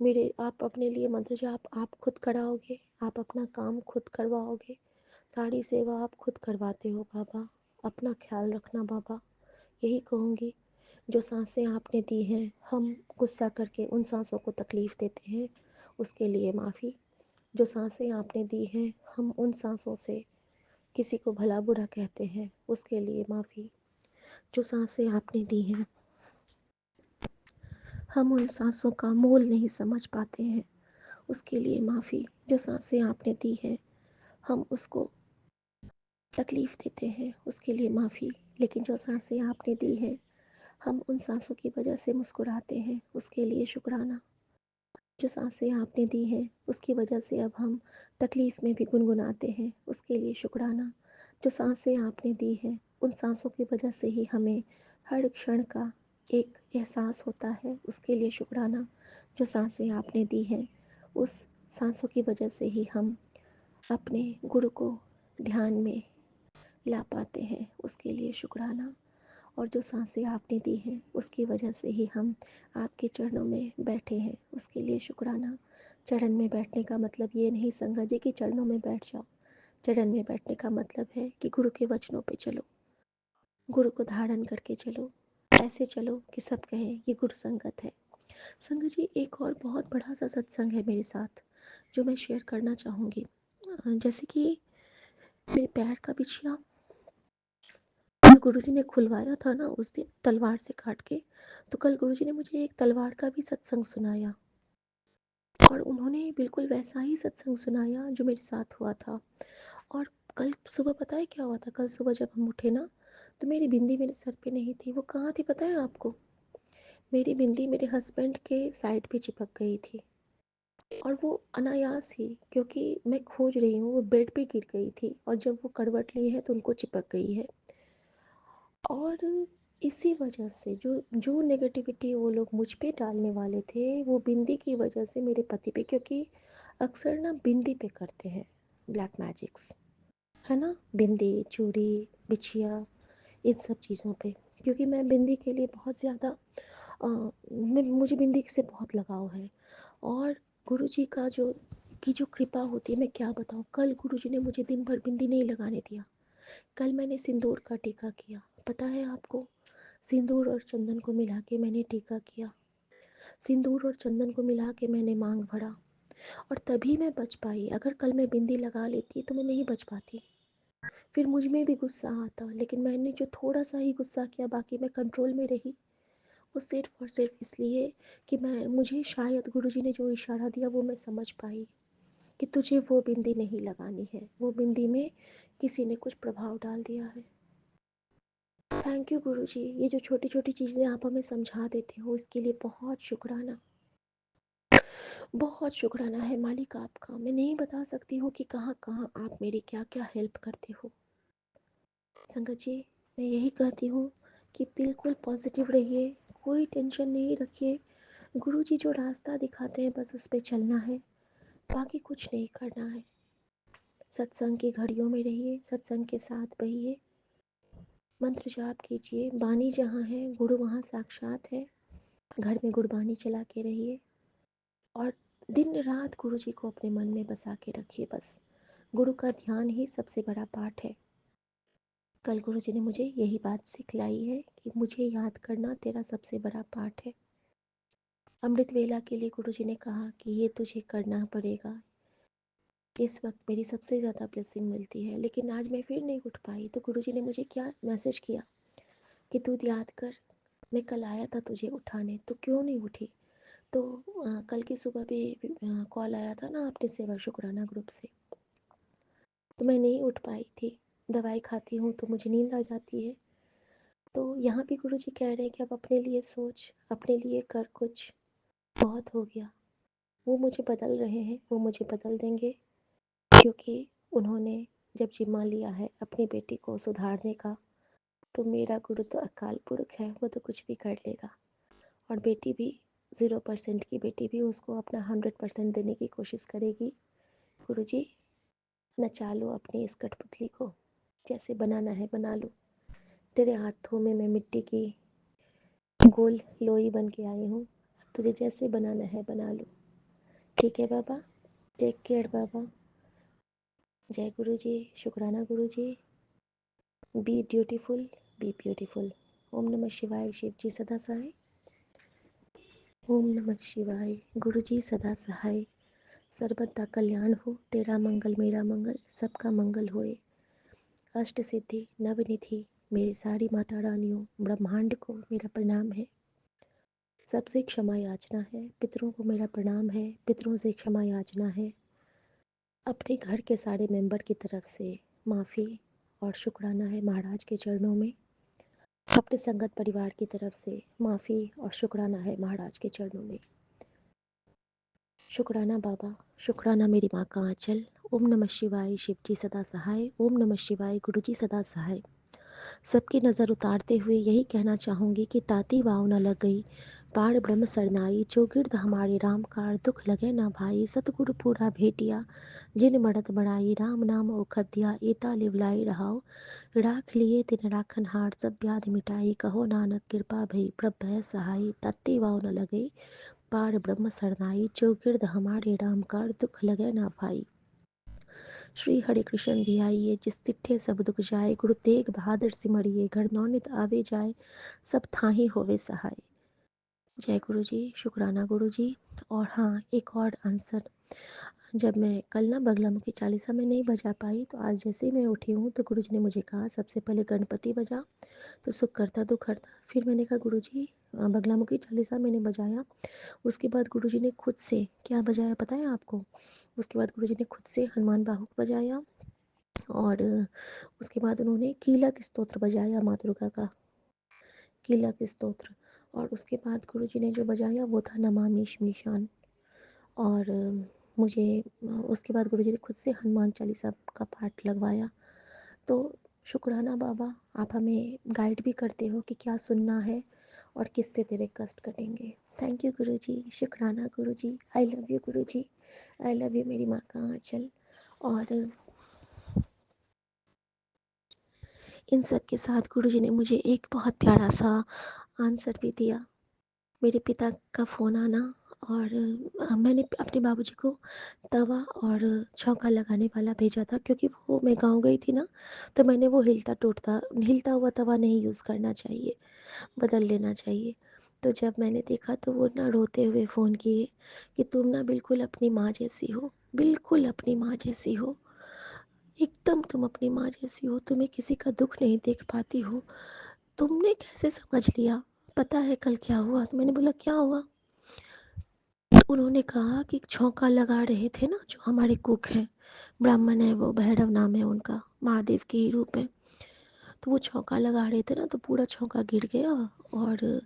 मेरे आप अपने लिए मंत्र जाप आप खुद कराओगे, आप अपना काम खुद करवाओगे, सारी सेवा आप खुद करवाते हो बाबा। अपना ख्याल रखना बाबा, यही कहूँगी। जो सांसें आपने दी हैं, हम गुस्सा करके उन सांसों को तकलीफ़ देते हैं, उसके लिए माफ़ी। जो सांसें आपने दी हैं, हम उन सांसों से किसी को भला बुरा कहते हैं, उसके लिए माफ़ी। जो सांसें आपने दी हैं, हम उन सांसों का मोल नहीं समझ पाते हैं, उसके लिए माफ़ी। जो सांसें आपने दी हैं, हम उसको तकलीफ़ देते हैं, उसके लिए माफ़ी। लेकिन जो सांसें आपने दी हैं, हम उन सांसों की वजह से मुस्कुराते हैं, उसके लिए शुक्राना। जो सांसें आपने दी हैं, उसकी वजह से अब हम तकलीफ़ में भी गुनगुनाते हैं, उसके लिए शुक्राना। जो सांसें आपने दी हैं, उन सांसों की वजह से ही हमें हर क्षण का एक एहसास होता है, उसके लिए शुक्राना। जो सांसें आपने दी हैं, उस सांसों की वजह से ही हम अपने गुरु को ध्यान में ला पाते हैं, उसके लिए शुक्राना। और जो सांसें आपने दी हैं, उसकी वजह से ही हम आपके चरणों में बैठे हैं, उसके लिए शुक्राना। चरण में बैठने का मतलब ये नहीं संगत जी कि चरणों में बैठ जाओ। चरण में बैठने का मतलब है कि गुरु के वचनों पे चलो, गुरु को धारण करके चलो, ऐसे चलो कि सब कहें ये गुरु संगत है। संगत जी, एक और बहुत बड़ा सा सत्संग है मेरे साथ जो मैं शेयर करना चाहूँगी। जैसे कि मेरे पैर का बिछिया गुरु जी ने खुलवाया था ना उस दिन तलवार से काट के, तो कल गुरु जी ने मुझे एक तलवार का भी सत्संग सुनाया और उन्होंने बिल्कुल वैसा ही सत्संग सुनाया जो मेरे साथ हुआ था। और कल सुबह पता है क्या हुआ था? कल सुबह जब हम उठे ना, तो मेरी बिंदी मेरे सर पे नहीं थी। वो कहाँ थी पता है आपको? मेरी बिंदी मेरे हस्बैंड के साइड पे चिपक गई थी और वो अनायास ही, क्योंकि मैं खोज रही हूँ, वो बेड पे गिर गई थी और जब वो करवट ली है तो उनको चिपक गई है। और इसी वजह से जो जो नेगेटिविटी वो लोग मुझ पे डालने वाले थे, वो बिंदी की वजह से मेरे पति पे, क्योंकि अक्सर ना बिंदी पे करते हैं ब्लैक मैजिक्स, है ना? बिंदी, चूड़ी, बिछिया, इन सब चीज़ों पे। क्योंकि मैं बिंदी के लिए बहुत ज़्यादा मुझे बिंदी से बहुत लगाव है। और गुरु जी का जो कृपा होती है, मैं क्या बताऊँ। कल गुरु जी ने मुझे दिन भर बिंदी नहीं लगाने दिया। कल मैंने सिंदूर का टीका किया, पता है आपको? सिंदूर और चंदन को मिला के मैंने टीका किया। सिंदूर और चंदन को मिला के मैंने मांग भरा और तभी मैं बच पाई। अगर कल मैं बिंदी लगा लेती तो मैं नहीं बच पाती। फिर मुझ में भी गुस्सा आता, लेकिन मैंने जो थोड़ा सा ही गुस्सा किया, बाकी मैं कंट्रोल में रही। वो सिर्फ और सिर्फ इसलिए कि मुझे शायद गुरुजी ने जो इशारा दिया वो मैं समझ पाई कि तुझे वो बिंदी नहीं लगानी है, वो बिंदी में किसी ने कुछ प्रभाव डाल दिया है। थैंक यू गुरुजी, ये जो छोटी छोटी चीज़ें आप हमें समझा देते हो, इसके लिए बहुत शुक्राना। बहुत शुक्राना है मालिक आपका। मैं नहीं बता सकती हूँ कि कहाँ कहाँ आप मेरी क्या क्या हेल्प करते हो। संगत जी, मैं यही कहती हूँ कि बिल्कुल पॉजिटिव रहिए, कोई टेंशन नहीं रखिए। गुरुजी जो रास्ता दिखाते हैं बस उस पे चलना है, बाकी कुछ नहीं करना है। सत्संग की घड़ियों में रहिए, सत्संग के साथ बहिए, मंत्र जाप कीजिए। बानी जहाँ है गुरु वहाँ साक्षात है। घर में गुरबानी चला के रहिए और दिन रात गुरु जी को अपने मन में बसा के रखिए। बस गुरु का ध्यान ही सबसे बड़ा पाठ है। कल गुरु जी ने मुझे यही बात सिखलाई है कि मुझे याद करना तेरा सबसे बड़ा पाठ है। अमृत वेला के लिए गुरु जी ने कहा कि ये तुझे करना पड़ेगा। इस वक्त मेरी सबसे ज़्यादा ब्लेसिंग मिलती है, लेकिन आज मैं फिर नहीं उठ पाई, तो गुरु जी ने मुझे क्या मैसेज किया कि तू याद कर, मैं कल आया था तुझे उठाने, तो क्यों नहीं उठी? तो कल की सुबह भी कॉल आया था ना आपने सेवा शुक्राना ग्रुप से, तो मैं नहीं उठ पाई थी। दवाई खाती हूँ तो मुझे नींद आ जाती है। तो यहाँ भी गुरु जी कह रहे हैं कि अब अपने लिए सोच, अपने लिए कर कुछ, बहुत हो गया। वो मुझे बदल रहे हैं, वो मुझे बदल देंगे, क्योंकि उन्होंने जब जिम्मा लिया है अपनी बेटी को सुधारने का, तो मेरा गुरु तो अकाल पुरख है, वो तो कुछ भी कर लेगा। और बेटी भी 0% की बेटी भी उसको अपना 100% देने की कोशिश करेगी। गुरु जी, नचा लो अपनी इस कठपुतली को, जैसे बनाना है बना लो। तेरे हाथों में मैं मिट्टी की गोल लोई बन के आई हूँ, तुझे जैसे बनाना है बना लो। ठीक है बाबा, टेक केयर बाबा। जय गुरु जी, शुक्राना Guru ji. Be dutiful, be beautiful. Om नमः शिवाय। शिव जी सदा सहाय। ओम नमः शिवाय। गुरु जी सदा सहाय। सर्वदा कल्याण हो, तेरा मंगल मेरा मंगल, सबका मंगल होए। अष्ट सिद्धि नवनिधि मेरी सारी माता रानियों, ब्रह्मांड को मेरा प्रणाम है। सबसे क्षमा याचना है, पितरों को मेरा प्रणाम है, पितरों से क्षमा याचना है। अपने घर के सारे मेंबर की तरफ से माफ़ी और शुक्राना है महाराज के चरणों में। अपने संगत परिवार की तरफ से माफ़ी और शुक्राना है महाराज के चरणों में। शुक्राना बाबा, शुक्राना मेरी माँ का आंचल। ओम नमः शिवाय, शिव जी सदा सहाय। ओम नमः शिवाय, गुरु जी सदा सहाय। सबकी नज़र उतारते हुए यही कहना चाहूँगी कि ताती वाव न लग गई, पार ब्रह्म सरनाई, जो गिरद हमारे राम कार, दुख लगे ना भाई, सतगुरु पूरा भेटिया, जिन मड़त बड़ाई, राम नाम ओखद्या, एता लिवलाई रहाओ, राख लिए तिन राखन हार, सब व्याधि मिटाई, कहो नानक कृपा भई, प्रभ है सहाई, ताती वाव न लगे, पार ब्रह्म सरनाई, जो गिरद हमारे राम कार, दुख लगे ना भाई। श्री हरि कृष्ण धियाइए, जिस तिठे सब दुख जाए, गुरु तेग बहादुर सिमरिए, घर नौनित आवे जाए, सब थाही होवे सहाय। जय गुरु जी, शुक्राना गुरु जी। और हाँ, एक और आंसर, जब मैं कल ना बगलामुखी चालीसा में नहीं बजा पाई, तो आज जैसे ही मैं उठी हूँ तो गुरु जी ने मुझे कहा सबसे पहले गणपति बजा, तो सुख करता दुख करता। फिर मैंने कहा गुरु जी बगलामुखी चालीसा मैंने बजाया, उसके बाद गुरु जी ने खुद से क्या बजाया पता है आपको? उसके बाद गुरु जी ने खुद से हनुमान बाहुक बजाया, और उसके बाद उन्होंने कीलक स्तोत्र बजाया, माँ दुर्गा का कीलक स्तोत्र। और उसके बाद गुरु जी ने जो बजाया वो था नमामि शमीशान। और मुझे उसके बाद गुरु जी ने खुद से हनुमान चालीसा का पाठ लगवाया। तो शुक्राना बाबा, आप हमें गाइड भी करते हो कि क्या सुनना है और किससे तेरे कष्ट कटेंगे। थैंक यू गुरु जी, शुक्राना गुरु जी, I love you Guru ji, I love you मेरी माँ का आंचल। और इन सब के साथ गुरु जी ने मुझे एक बहुत प्यारा सा आंसर भी दिया। मेरे पिता का फ़ोन आना, और मैंने अपने बाबूजी को तवा और छौंका लगाने वाला भेजा था, क्योंकि वो मैं गाँव गई थी ना, तो मैंने वो हिलता हुआ तवा नहीं यूज़ करना चाहिए, बदल लेना चाहिए। तो जब मैंने देखा तो वो ना रोते हुए फ़ोन किए कि तुम ना बिल्कुल अपनी माँ जैसी हो, बिल्कुल अपनी माँ जैसी हो, एकदम तुम अपनी माँ जैसी हो, तुम्हें किसी का दुख नहीं देख पाती हो, तुमने कैसे समझ लिया? पता है कल क्या हुआ? तो मैंने बोला क्या हुआ? तो उन्होंने कहा कि छौंका लगा रहे थे ना जो हमारे कुक हैं, ब्राह्मण है वो, भैरव नाम है उनका, महादेव के ही रूप है। तो वो छौंका लगा रहे थे ना, तो पूरा छौंका गिर गया और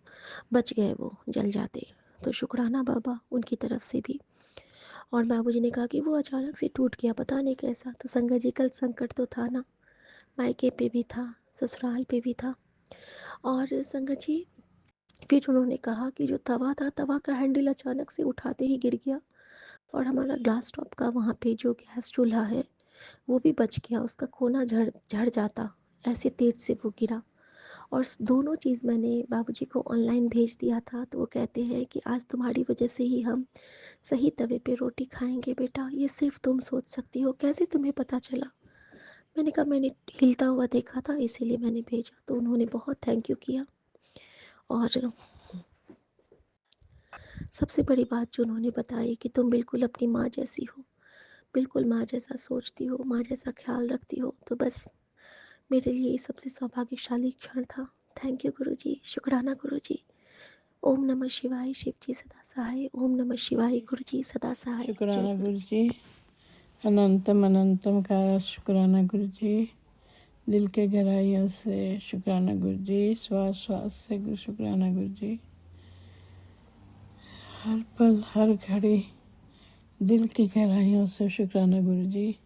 बच गए, वो जल जाते। तो शुक्राना बाबा उनकी तरफ से भी। और बाबूजी ने कहा कि वो अचानक से टूट गया, पता नहीं कैसा। तो संगत जी कल संकट तो था ना, मायके पे भी था, ससुराल पे भी था। और संगत जी फिर उन्होंने कहा कि जो तवा था, तवा का हैंडल अचानक से उठाते ही गिर गया, और हमारा ग्लास टॉप का वहाँ पे जो गैस चूल्हा है वो भी बच गया, उसका कोना झड़ झड़ जाता, ऐसे तेज से वो गिरा। और दोनों चीज़ मैंने बाबूजी को ऑनलाइन भेज दिया था। तो वो कहते हैं कि आज तुम्हारी वजह से ही हम सही तवे पे रोटी खाएंगे बेटा, ये सिर्फ तुम सोच सकती हो, कैसे तुम्हें पता चला? मैंने कहा मैंने हिलता हुआ देखा था इसीलिए मैंने भेजा। तो उन्होंने बहुत थैंक यू किया। और सबसे बड़ी बात जो उन्होंने बताई कि तुम बिल्कुल अपनी माँ जैसी हो, बिल्कुल माँ जैसा सोचती हो, माँ जैसा ख्याल रखती हो। तो बस मेरे लिए ये सबसे सौभाग्यशाली क्षण था। थैंक यू गुरु जी, शुक्राना गुरु जी। ओम नमः शिवाय, शिव जी सदा सहाय। ओम नमः शिवाय, गुरु जी सदा सहाय। जय शुक्राना गुरु गुरु जी। जी, अनंतम अनंतम का शुक्राना गुरु जी, दिल के गहराइयों से शुक्राना गुरु जी, श्वास श्वास से शुक्राना गुरु जी, हर पल हर घड़ी दिल की गहराइयों से शुक्राना गुरु जी,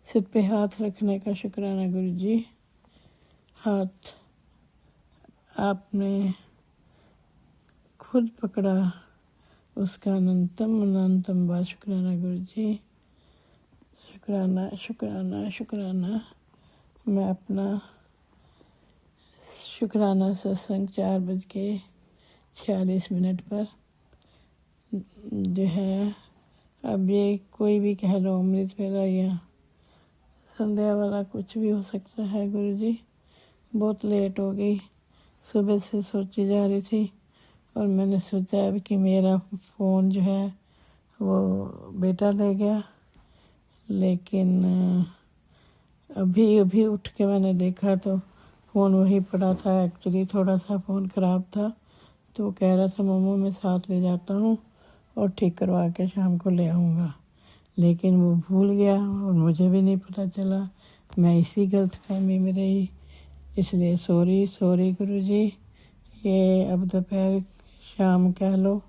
सिर पे हाथ रखने का शुक्राना गुरु जी, हाथ आपने खुद पकड़ा उसका अनंतम अनंतम बार शुक्राना गुरु जी, शुक्राना शुक्राना शुक्राना। मैं अपना शुक्राना सत्संग 4:46 पर जो है, अब ये कोई भी कह लो, अमृत वेला या संध्या वाला कुछ भी हो सकता है गुरु जी। बहुत लेट हो गई, सुबह से सोची जा रही थी, और मैंने सोचा अब कि मेरा फ़ोन जो है वो बेटा ले गया, लेकिन अभी अभी उठ के मैंने देखा तो फ़ोन वहीं पड़ा था। एक्चुअली थोड़ा सा फ़ोन ख़राब था, तो वो कह रहा था मम्मा मैं साथ ले जाता हूँ और ठीक करवा के शाम को ले आऊँगा, लेकिन वो भूल गया और मुझे भी नहीं पता चला। मैं इसी गलतफहमी में रही, इसलिए सॉरी सॉरी गुरु जी। ये अब दोपहर शाम कह लो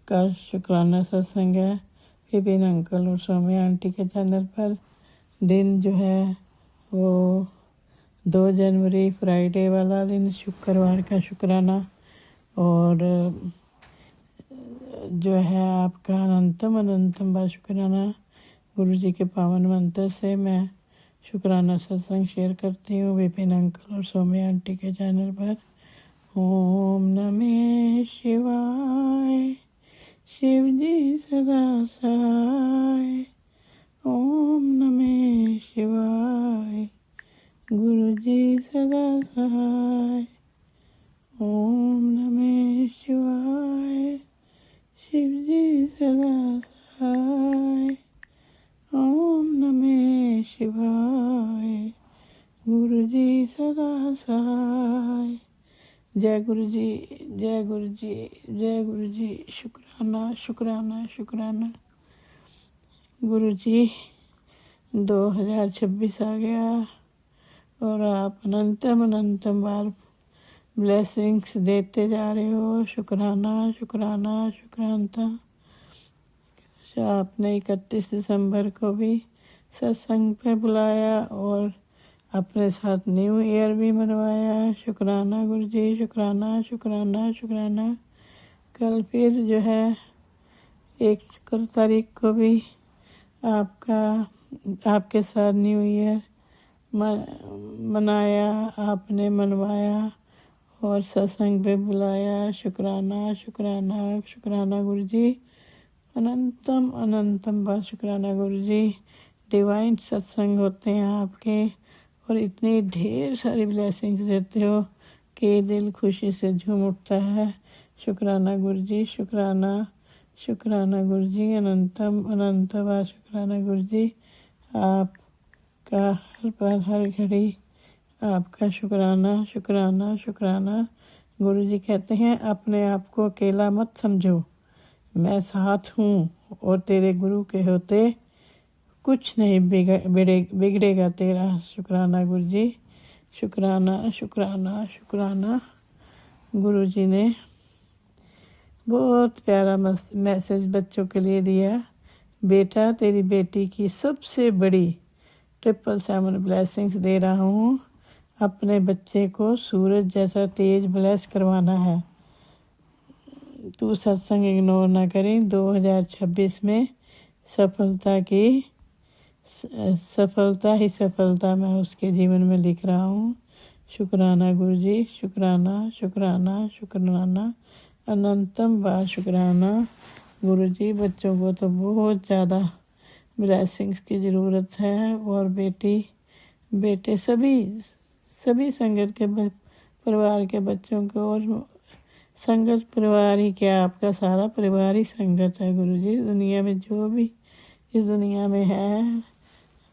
का शुक्राना सत्संग है, विपिन अंकल और सौम्या आंटी के चैनल पर। दिन जो है वो 2 जनवरी फ्राइडे वाला दिन, शुक्रवार का शुक्राना। और जो है आपका अनंतम अनंतम बार शुक्राना। गुरु जी के पावन मंत्र से मैं शुक्राना सत्संग शेयर करती हूँ विपिन अंकल और सौम्या आंटी के चैनल पर। ओम नमः शिवाय, शिव जी सदा सहाय। ओम नमः शिवाय, गुरु जी सदा सहाय। ओम नमः शिवाय, शिव जी सदा सहाय। ओम नमः शिवाय, गुरु जी सदा सहाय। जय गुरु जी, जय गुरु जी, जय गुरु जी। शुक्राना शुक्राना शुक्राना। गुरु जी 2026 आ गया और आप अनंतम अनंतम बार ब्लेसिंग्स देते जा रहे हो। शुक्राना शुक्राना शुक्रानता। आपने 31 दिसंबर को भी सत्संग पे बुलाया और अपने साथ न्यू ईयर भी मनवाया। शुक्राना गुरु जी, शुक्राना शुक्राना शुक्राना। कल फिर जो है 1 तारीख को भी आपके साथ न्यू ईयर मनाया, आपने मनवाया और सत्संग पे बुलाया। शुक्राना शुक्राना शुक्राना गुरु जी, अनंतम अनंतम बार शुक्राना गुरु जी। डिवाइन सत्संग होते हैं आपके और इतनी ढेर सारी ब्लेसिंग्स देते हो कि दिल खुशी से झूम उठता है। शुक्राना गुरु जी, शुक्राना शुक्राना गुरु जी, अनंतम अनंत बार शुक्राना गुरु जी। आपका हर पल हर घड़ी आपका शुक्राना शुक्राना शुक्राना। गुरु जी कहते हैं अपने आप को अकेला मत समझो, मैं साथ हूँ और तेरे गुरु के होते कुछ नहीं बिगड़ेगा तेरा। शुक्राना गुरु जी, शुक्राना शुक्राना शुक्राना। गुरु जी ने बहुत प्यारा मैसेज बच्चों के लिए दिया। बेटा तेरी बेटी की सबसे बड़ी 777 ब्लेसिंग्स दे रहा हूँ। अपने बच्चे को सूरज जैसा तेज ब्लेस करवाना है। तू सत्संग इग्नोर ना करें। 2026 में सफलता ही सफलता मैं उसके जीवन में लिख रहा हूँ। शुक्राना गुरु जी, शुक्राना शुक्राना शुक्राना, अनंतम बार शुक्राना। गुरु जी बच्चों को तो बहुत ज़्यादा ब्लेसिंग्स की ज़रूरत है और बेटे सभी संगत के परिवार के बच्चों को, और संगत परिवार ही क्या, आपका सारा परिवार ही संगत है गुरु जी। दुनिया में जो भी इस दुनिया में है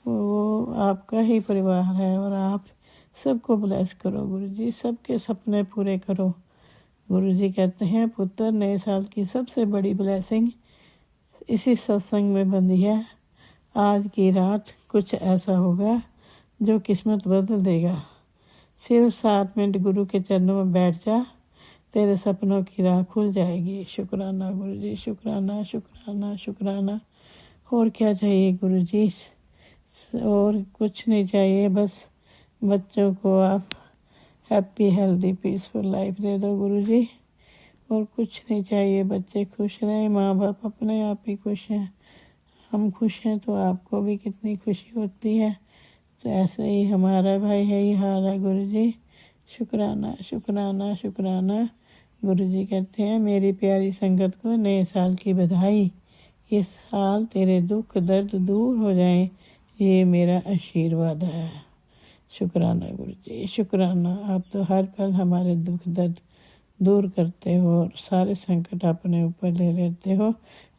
वो आपका ही परिवार है और आप सबको ब्लेस करो गुरु जी, सबके सपने पूरे करो। गुरु जी कहते हैं पुत्र, नए साल की सबसे बड़ी ब्लेसिंग इसी सत्संग में बंधी है। आज की रात कुछ ऐसा होगा जो किस्मत बदल देगा। सिर्फ 7 मिनट गुरु के चरणों में बैठ जा, तेरे सपनों की राह खुल जाएगी। शुक्राना गुरु जी, शुक्राना शुक्राना शुक्राना। और क्या चाहिए गुरु जी? और कुछ नहीं चाहिए, बस बच्चों को आप हैप्पी हेल्दी पीसफुल लाइफ दे दो गुरु जी, और कुछ नहीं चाहिए। बच्चे खुश रहें, माँ बाप अपने आप ही खुश हैं, हम खुश हैं तो आपको भी कितनी खुशी होती है। तो ऐसे ही हमारा भाई है ही हाल है गुरु जी। शुक्राना शुक्राना शुक्राना। गुरु जी कहते हैं मेरी प्यारी संगत को नए साल की बधाई। इस साल तेरे दुख दर्द दूर हो जाएं, ये मेरा आशीर्वाद है। शुक्राना गुरु जी, शुक्राना। आप तो हर पल हमारे दुख दर्द दूर करते हो और सारे संकट अपने ऊपर ले लेते हो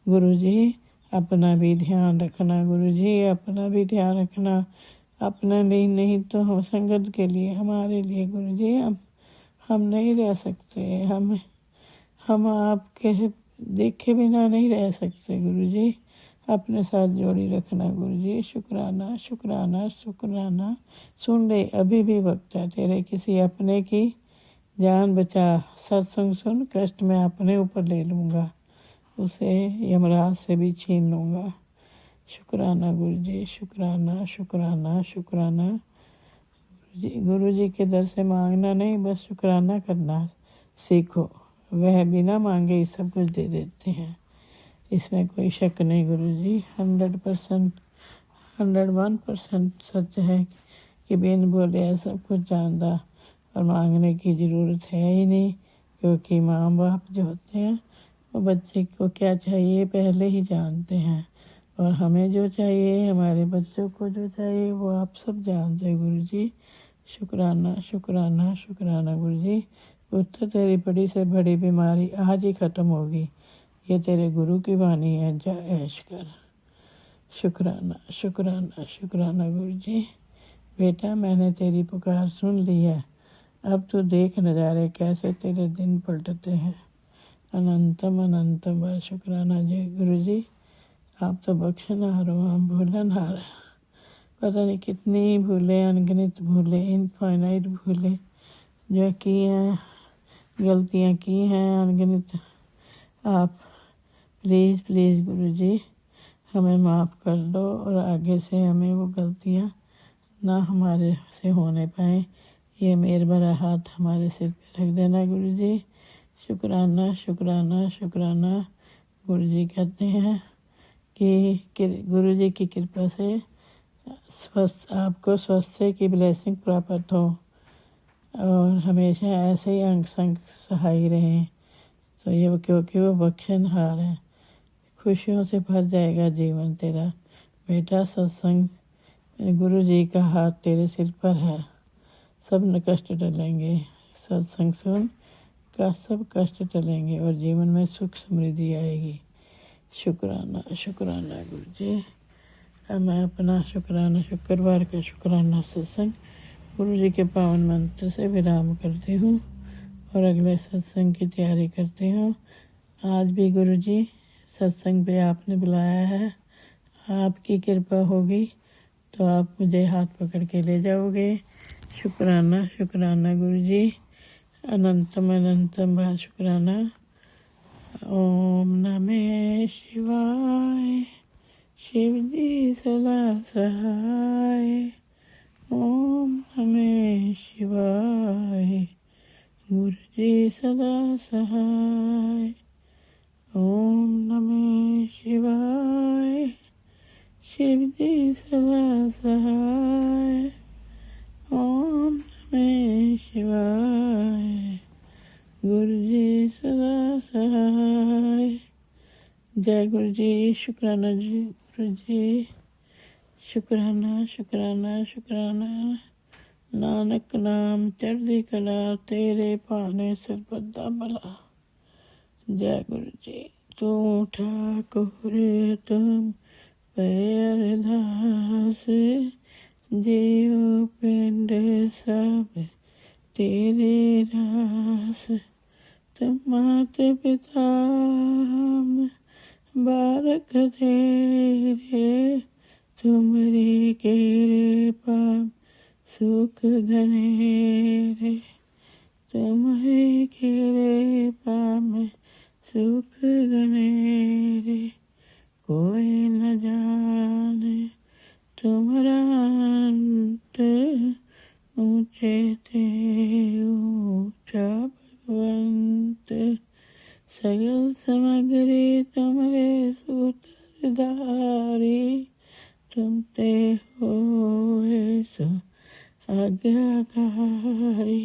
गुरु जी। अपना भी ध्यान रखना गुरु जी, अपना भी ध्यान रखना। अपना लिए नहीं तो हम संगत के लिए, हमारे लिए गुरु जी हम नहीं रह सकते। हम आपके देखे बिना नहीं रह सकते गुरु जी। अपने साथ जोड़ी रखना गुरु जी। शुक्राना शुक्राना शुक्राना। सुन ले, अभी भी वक्त है तेरे किसी अपने की जान बचा। सत्संग सुन, कष्ट मैं अपने ऊपर ले लूँगा। उसे यमराज से भी छीन लूँगा। शुक्राना गुरु जी, शुक्राना शुक्राना शुक्राना। गुरु जी के दर से मांगना नहीं, बस शुक्राना करना सीखो। वह बिना मांगे ही सब कुछ दे देते हैं, इसमें कोई शक नहीं गुरु जी। 100% 101% सच है कि बिन बोले सब कुछ जानता और मांगने की ज़रूरत है ही नहीं, क्योंकि माँ बाप जो होते हैं वो बच्चे को क्या चाहिए पहले ही जानते हैं, और हमें जो चाहिए, हमारे बच्चों को जो चाहिए, वो आप सब जानते हैं गुरु जी। शुक्राना शुक्राना शुक्राना गुरु जी। पुत्र, तेरी बड़ी से बड़ी बीमारी आज ही ख़त्म होगी, ये तेरे गुरु की वाणी है, जा ऐश कर। शुक्राना शुक्राना शुक्राना गुरु जी। बेटा, मैंने तेरी पुकार सुन ली है, अब तू देख नज़ारे कैसे तेरे दिन पलटते हैं। अनंतम अनंतम बार शुक्राना जी गुरु जी। आप तो बख्शनहार हो, हम भूलनहार हैं। पता नहीं कितनी भूले, अनगिनत भूले, इनफाइनाइट भूले जो की हैं, गलतियाँ की हैं अनगिनत। आप प्लीज़ प्लीज़ गुरु जी हमें माफ़ कर दो, और आगे से हमें वो गलतियाँ ना हमारे से होने पाए। ये मेर भरा हाथ हमारे सिर पे रख देना गुरु जी। शुक्राना शुक्राना शुक्राना। गुरु जी कहते हैं कि गुरु जी की कृपा से आपको स्वास्थ्य की ब्लेसिंग प्राप्त हो, और हमेशा ऐसे ही अंग संग सहाय रहें। तो ये क्योंकि वो बख्शनहार है, खुशियों से भर जाएगा जीवन तेरा। बेटा, सत्संग गुरु जी का हाथ तेरे सिर पर है, सब न कष्ट टलेंगे। सत्संग सुन का सब कष्ट टलेंगे और जीवन में सुख समृद्धि आएगी। शुक्राना शुक्राना गुरु जी। अब मैं अपना शुक्राना, शुक्रवार का शुक्राना सत्संग गुरु जी के पावन मंत्र से विराम करती हूँ और अगले सत्संग की तैयारी करती हूँ। आज भी गुरु जी सत्संग पे आपने बुलाया है, आपकी कृपा होगी तो आप मुझे हाथ पकड़ के ले जाओगे। शुक्राना शुक्राना गुरु जी। अनंतम अनंतम बार शुक्राना। ओम नमः शिवाय। शिव जी सदा सहाय। ओम नमः शिवाय। गुरु जी सदा सहाय। ओम नमः शिवाय। शिव जी सदा सहाय। ओम नमः शिवाय। गुरु जी सदा सहाय। जय गुरु जी। शुक्राना जी गुरु जी। शुक्राना शुक्राना शुक्राना। नानक नाम चढ़दी कला, तेरे पाने सर्वदा भला। जय गुरु जी। तू ठाकुर तुम पे अरदास, जियो पिंड सब तेरे रास। तुम मात पिता बारक तेरे, तुमरी कृपा सुख घनेरे। तुम्हारी कृपा में सुख घनेरे, कोई न जाने तुम्हारा अंत। ऊंचे थे ऊंचा भगवंत, सगल समग्री तुम्हारे सूत्रधारी। तुम ते होए सो आज्ञाकारी,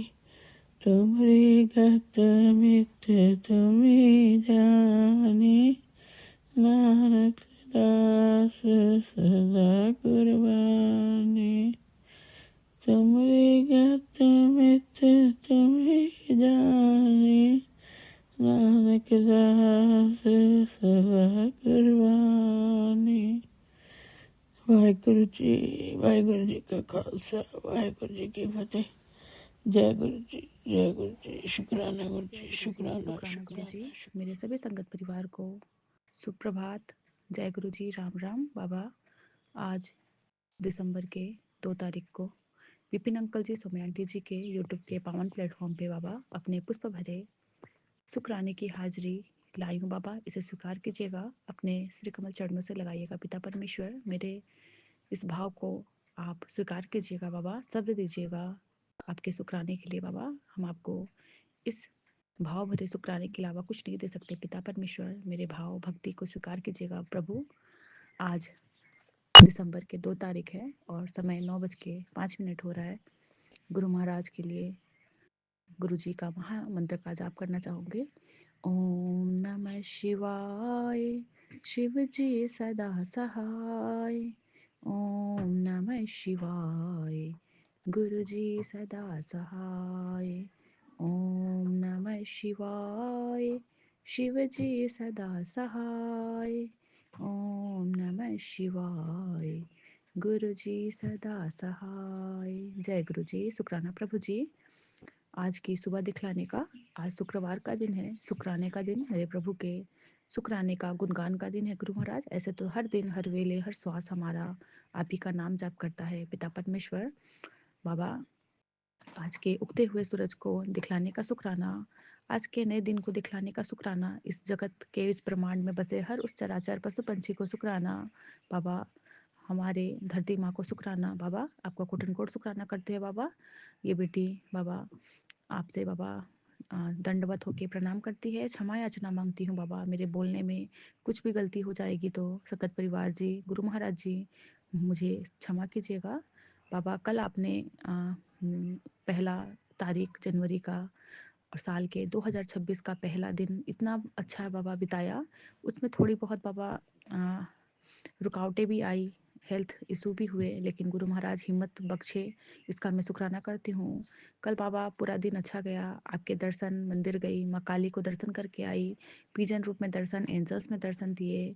तुम्हारी गत मित तुम्हें जानी। नानक दास सदा कुर्बानी, तुम्हारी गत मित तुम्हें जानी। नानक दास सदा कुर्बानी। वाहिगुरु जी का खालसा, वाहिगुरु जी की फतेह। जय गुरु जी, जय गुरु जी। शुक्राना गुरु जी, शुक्राना गुरु जी। मेरे सभी संगत परिवार को सुप्रभात। जय गुरु जी, राम राम। बाबा, आज दिसंबर के 2 तारीख को विपिन अंकल जी, सोम्या आंटी जी के यूट्यूब के पावन प्लेटफॉर्म पे बाबा अपने पुष्प भरे शुक्राने की हाजिरी लाई हूँ बाबा, इसे स्वीकार कीजिएगा, अपने श्री कमल चरणों से लगाइएगा। पिता परमेश्वर, मेरे इस भाव को आप स्वीकार कीजिएगा बाबा, शब्द दीजिएगा आपके शुक्राने के लिए बाबा। हम आपको इस भाव भरे शुक्राने के अलावा कुछ नहीं दे सकते। पिता परमेश्वर, मेरे भाव भक्ति को स्वीकार कीजिएगा प्रभु। आज दिसंबर के 2 तारीख है और समय 9:05 हो रहा है। गुरु महाराज के लिए गुरु जी का महामंत्र का जाप करना चाहूँगी। ओम नमः शिवाय, शिव जी सदा सहाय। ओम नमः शिवाय, गुरु जी सदा सहाय। ओम नमः शिवाय, शिव जी सदा सहाय। ओम नमः शिवाय, गुरु जी सदा सहाय। जय गुरु जी। शुक्राना प्रभु जी। आज की सुबह दिखलाने का, आज शुक्रवार का दिन है, शुक्राने का दिन, मेरे प्रभु के शुक्राने का गुणगान का दिन है गुरु महाराज। ऐसे तो हर दिन, हर वेले, हर श्वास हमारा आप ही का नाम जाप करता है पिता परमेश्वर। बाबा, आज के उगते हुए सूरज को दिखलाने का शुक्राना, आज के नए दिन को दिखलाने का शुक्राना, इस जगत के इस ब्रह्मांड में बसे हर उस चराचर पशु पंछी को शुक्राना बाबा। हमारे धरती माँ को शुक्राना बाबा, आपका कोटन कोट शुक्राना करते हैं बाबा। ये बेटी बाबा आपसे बाबा दंडवत होके प्रणाम करती है, क्षमा याचना मांगती हूँ बाबा। मेरे बोलने में कुछ भी गलती हो जाएगी तो सकत परिवार जी, गुरु महाराज जी, मुझे क्षमा कीजिएगा बाबा। कल आपने पहला तारीख जनवरी का और साल के 2026 का पहला दिन इतना अच्छा बाबा बिताया, उसमें थोड़ी बहुत बाबा रुकावटें भी आई, हेल्थ इशू भी हुए, लेकिन गुरु महाराज हिम्मत बख्शे, इसका मैं शुक्राना करती हूँ। कल बाबा पूरा दिन अच्छा गया, आपके दर्शन, मंदिर गई, माँ काली को दर्शन करके आई, पिजन रूप में दर्शन, एंजल्स में दर्शन दिए,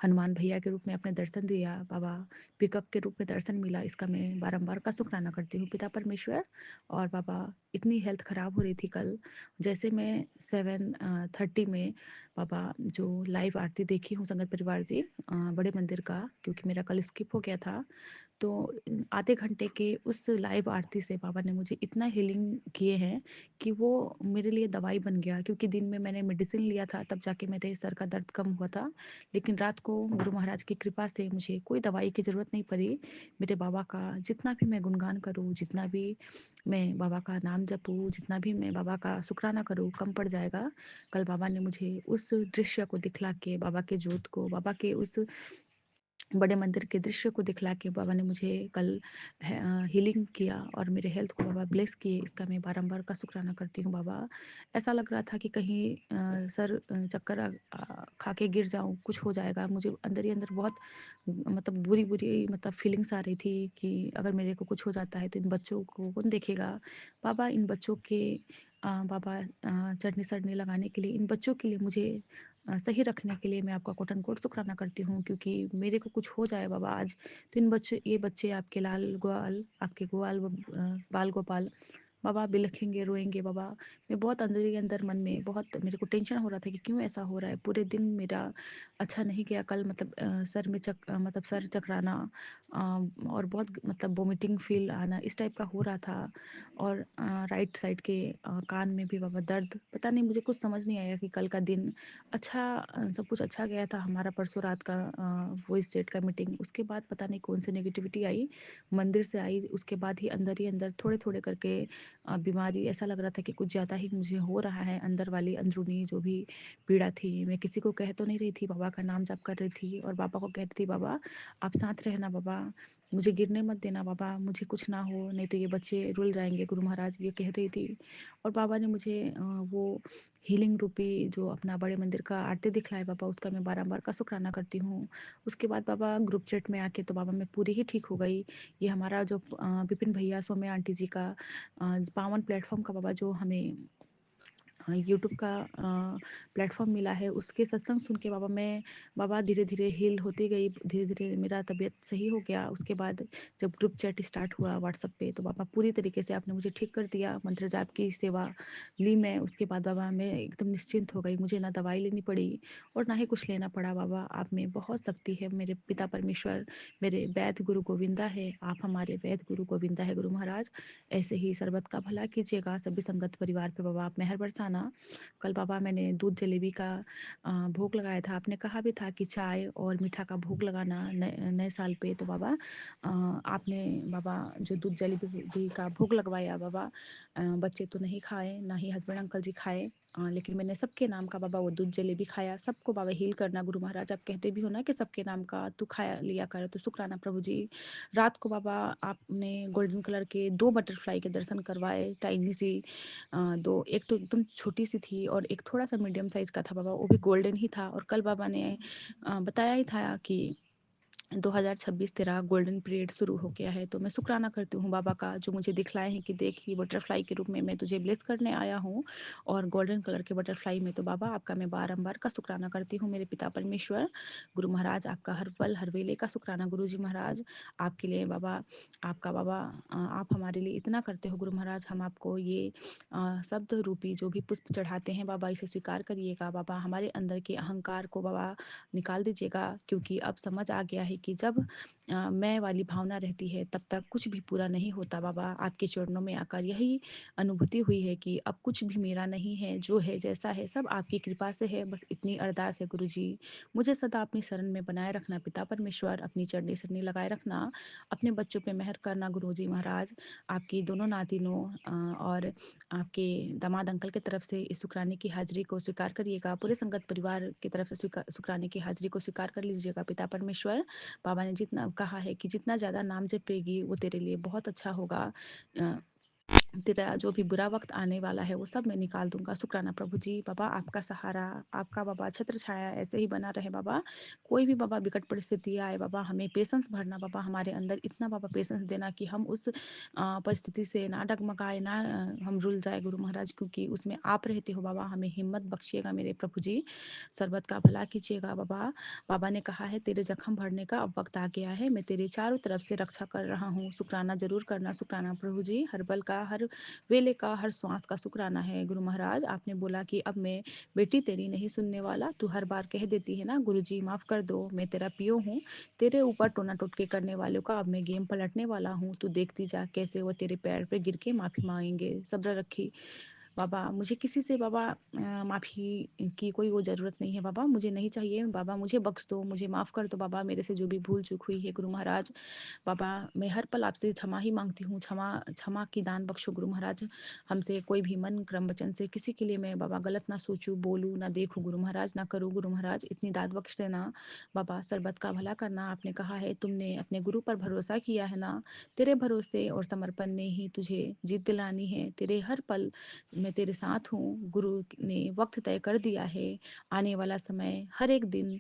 हनुमान भैया के रूप में अपने दर्शन दिया बाबा, पिकअप के रूप में दर्शन मिला, इसका मैं बारंबार का शुक्राना करती हूँ पिता परमेश्वर। और बाबा, इतनी हेल्थ ख़राब हो रही थी कल, जैसे मैं 7:30 में बाबा जो लाइव आरती देखी हूँ संगत परिवार जी, बड़े मंदिर का, क्योंकि मेरा कल स्किप हो गया था, तो आधे घंटे के उस लाइव आरती से बाबा ने मुझे इतना हीलिंग किए हैं कि वो मेरे लिए दवाई बन गया। क्योंकि दिन में मैंने मेडिसिन लिया था, तब जाके मेरे सर का दर्द कम हुआ था, लेकिन रात को गुरु महाराज की कृपा से मुझे कोई दवाई की ज़रूरत नहीं पड़ी। मेरे बाबा का जितना भी मैं गुणगान करूँ, जितना भी मैं बाबा का नाम जपूँ, जितना भी मैं बाबा का शुक्राना करूँ, कम पड़ जाएगा। कल बाबा ने मुझे उस दृश्य को दिखला के, बाबा के जोत को, बाबा के उस बड़े मंदिर के दृश्य को दिखला के बाबा ने मुझे कल हीलिंग किया और मेरे हेल्थ को बाबा ब्लेस किए, इसका मैं बारंबार का शुक्राना करती हूँ बाबा। ऐसा लग रहा था कि कहीं सर चक्कर खा के गिर जाऊँ, कुछ हो जाएगा, मुझे अंदर ही अंदर बहुत मतलब बुरी बुरी मतलब फीलिंग्स आ रही थी कि अगर मेरे को कुछ हो जाता है तो इन बच्चों को कौन देखेगा बाबा। इन बच्चों के बाबा चटनी सड़ने लगाने के लिए, इन बच्चों के लिए, मुझे सही रखने के लिए मैं आपका कोटन कोट शुक्राना करती हूँ। क्योंकि मेरे को कुछ हो जाए बाबा आज, तो इन बच्चे, ये बच्चे आपके लाल ग्वाल, आपके ग्वाल बाल गोपाल बाबा बिलखेंगे, रोएंगे बाबा। मैं बहुत अंदर ही अंदर मन में बहुत मेरे को टेंशन हो रहा था कि क्यों ऐसा हो रहा है। पूरे दिन मेरा अच्छा नहीं गया कल, मतलब सर में मतलब सर चकराना और बहुत मतलब वोमिटिंग फील आना, इस टाइप का हो रहा था। और राइट साइड के कान में भी बाबा दर्द, पता नहीं, मुझे कुछ समझ नहीं आया कि कल का दिन अच्छा सब कुछ अच्छा गया था हमारा। परसों रात का वॉइस चैट का मीटिंग, उसके बाद पता नहीं कौन सी नेगेटिविटी आई, मंदिर से आई, उसके बाद ही अंदर थोड़े थोड़े करके बीमारी, ऐसा लग रहा था कि कुछ ज़्यादा ही मुझे हो रहा है। अंदर वाली अंदरूनी जो भी पीड़ा थी, मैं किसी को कह तो नहीं रही थी, बाबा का नाम जाप कर रही थी और बाबा को कह रही थी, बाबा आप साथ रहना बाबा, मुझे गिरने मत देना बाबा, मुझे कुछ ना हो, नहीं तो ये बच्चे रुल जाएंगे गुरु महाराज, ये कह रही थी। और बाबा ने मुझे वो हीलिंग रूपी जो अपना बड़े मंदिर का आरती दिखलाए बाबा, उसका मैं बारंबार का शुक्राना करती हूँ। उसके बाद बाबा ग्रुप चैट में आके तो बाबा मैं पूरी ही ठीक हो गई। ये हमारा जो विपिन भैया, सौम्या आंटी जी का पावन प्लेटफॉर्म का बाबा जो हमें यूट्यूब का प्लेटफॉर्म मिला है, उसके सत्संग सुन के बाबा मैं बाबा धीरे धीरे हील होती गई, धीरे धीरे मेरा तबीयत सही हो गया। उसके बाद जब ग्रुप चैट स्टार्ट हुआ व्हाट्सएप पे, तो बाबा पूरी तरीके से आपने मुझे ठीक कर दिया। मंत्र जाप की सेवा ली मैं, उसके बाद बाबा मैं एकदम निश्चिंत हो गई, मुझे ना दवाई लेनी पड़ी और ना ही कुछ लेना पड़ा। बाबा आप में बहुत शक्ति है, मेरे पिता परमेश्वर, मेरे वैद्य गुरु गोविंदा है, आप हमारे वैद्य गुरु गोविंदा है गुरु महाराज। ऐसे ही सर्वत का भला कीजिएगा, सभी संगत परिवार पे बाबा आप मेहर बरसाना। खाना। कल बाबा मैंने दूध जलेबी का भोग लगाया था। आपने कहा भी था कि चाय और मीठा का भोग लगाना नए साल पे। तो बाबा आपने बाबा जो दूध जलेबी का भोग लगवाया बाबा, बच्चे तो नहीं खाए, ना ही हस्बैंड अंकल जी खाए, लेकिन मैंने सबके नाम का बाबा वो दूध जलेबी खाया। सबको बाबा हील करना गुरु महाराज, आप कहते भी हो ना कि सबके नाम का तू खाया लिया कर, तो शुक्राना प्रभु जी। रात को बाबा आपने गोल्डन कलर के 2 बटरफ्लाई के दर्शन करवाए, टाइनी सी 2, एक तो एकदम छोटी सी थी और एक थोड़ा सा मीडियम साइज का था बाबा, वो भी गोल्डन ही था। और कल बाबा ने बताया ही था कि 2026 तेरा गोल्डन पीरियड शुरू हो गया है। तो मैं शुक्राना करती हूँ बाबा का, जो मुझे दिखलाए हैं कि देख ये बटरफ्लाई के रूप में मैं तुझे ब्लेस करने आया हूँ, और गोल्डन कलर के बटरफ्लाई में। तो बाबा आपका मैं बारंबार का शुक्राना करती हूँ। मेरे पिता परमेश्वर गुरु महाराज आपका हर पल हर वेले का शुक्राना। गुरु जी महाराज आपके लिए बाबा, आपका बाबा आप हमारे लिए इतना करते हो गुरु महाराज। हम आपको ये शब्द रूपी जो भी पुष्प चढ़ाते हैं बाबा, इसे स्वीकार करिएगा बाबा। हमारे अंदर के अहंकार को बाबा निकाल दीजिएगा, क्योंकि अब समझ आ गया है कि जब मैं वाली भावना रहती है तब तक कुछ भी पूरा नहीं होता बाबा। आपके चरणों में आकर यही अनुभूति हुई है कि अब कुछ भी मेरा नहीं है, जो है जैसा है सब आपकी कृपा से है। बस इतनी अरदास है गुरु जी, मुझे सदा अपनी शरण में बनाए रखना पिता परमेश्वर, अपनी चरनी सरनी लगाए रखना, अपने बच्चों पे मेहर करना गुरु जी महाराज। आपकी दोनों नातिनों और आपके दामाद अंकल की तरफ से इस शुक्राने की हाजिरी को स्वीकार करिएगा। पूरे संगत परिवार की तरफ से शुक्राने की हाजिरी को स्वीकार कर लीजिएगा पिता परमेश्वर। बाबा ने जितना कहा है कि जितना ज़्यादा नाम जपेगी वो तेरे लिए बहुत अच्छा होगा। अ, तेरा जो भी बुरा वक्त आने वाला है वो सब मैं निकाल दूंगा। शुक्राना प्रभु जी। बाबा आपका सहारा, आपका बाबा छत्र छाया ऐसे ही बना रहे बाबा। कोई भी बाबा विकट परिस्थिति आए बाबा, हमें पेशेंस भरना बाबा, हमारे अंदर इतना बाबा पेशेंस देना कि हम उस परिस्थिति से ना डगमगाए, ना हम रुल जाए गुरु महाराज, क्योंकि उसमें आप रहते हो बाबा। हमें हिम्मत बख्शिएगा मेरे प्रभु जी, सर्वत का भला कीजिएगा बाबा। बाबा ने कहा है तेरे जख्म भरने का अब वक्त आ गया है, मैं तेरे चारों तरफ से रक्षा कर रहा हूँ। शुक्राना जरूर करना। शुक्राना प्रभु जी, हर बल का, हर वेले का, हर श्वास का शुक्राना है गुरु महाराज। आपने बोला कि अब मैं बेटी तेरी नहीं सुनने वाला, तू हर बार कह देती है ना गुरु जी माफ कर दो, मैं तेरा पियो हूँ, तेरे ऊपर टोना टोटके करने वालों का अब मैं गेम पलटने वाला हूँ। तू देखती जा कैसे वो तेरे पैर पे गिर के माफी मांगेंगे। सब्र रखी बाबा, मुझे किसी से बाबा माफ़ी की कोई वो ज़रूरत नहीं है बाबा, मुझे नहीं चाहिए बाबा, मुझे बख्श दो, मुझे माफ़ कर दो बाबा, मेरे से जो भी भूल चूक हुई है गुरु महाराज। बाबा मैं हर पल आपसे क्षमा ही मांगती हूँ, क्षमा क्षमा की दान बख्शो गुरु महाराज। हमसे कोई भी मन क्रम वचन से किसी के लिए मैं बाबा गलत ना सोचूं, बोलूं ना, देखूं गुरु महाराज, ना करूं गुरु महाराज, इतनी दाद बख्श देना बाबा। सरबत का भला करना, आपने कहा है तुमने अपने गुरु पर भरोसा किया है ना, तेरे भरोसे और समर्पण ने ही तुझे जीत दिलानी है। तेरे हर पल मैं तेरे साथ हूँ। गुरु ने वक्त तय कर दिया है, आने वाला समय हर एक दिन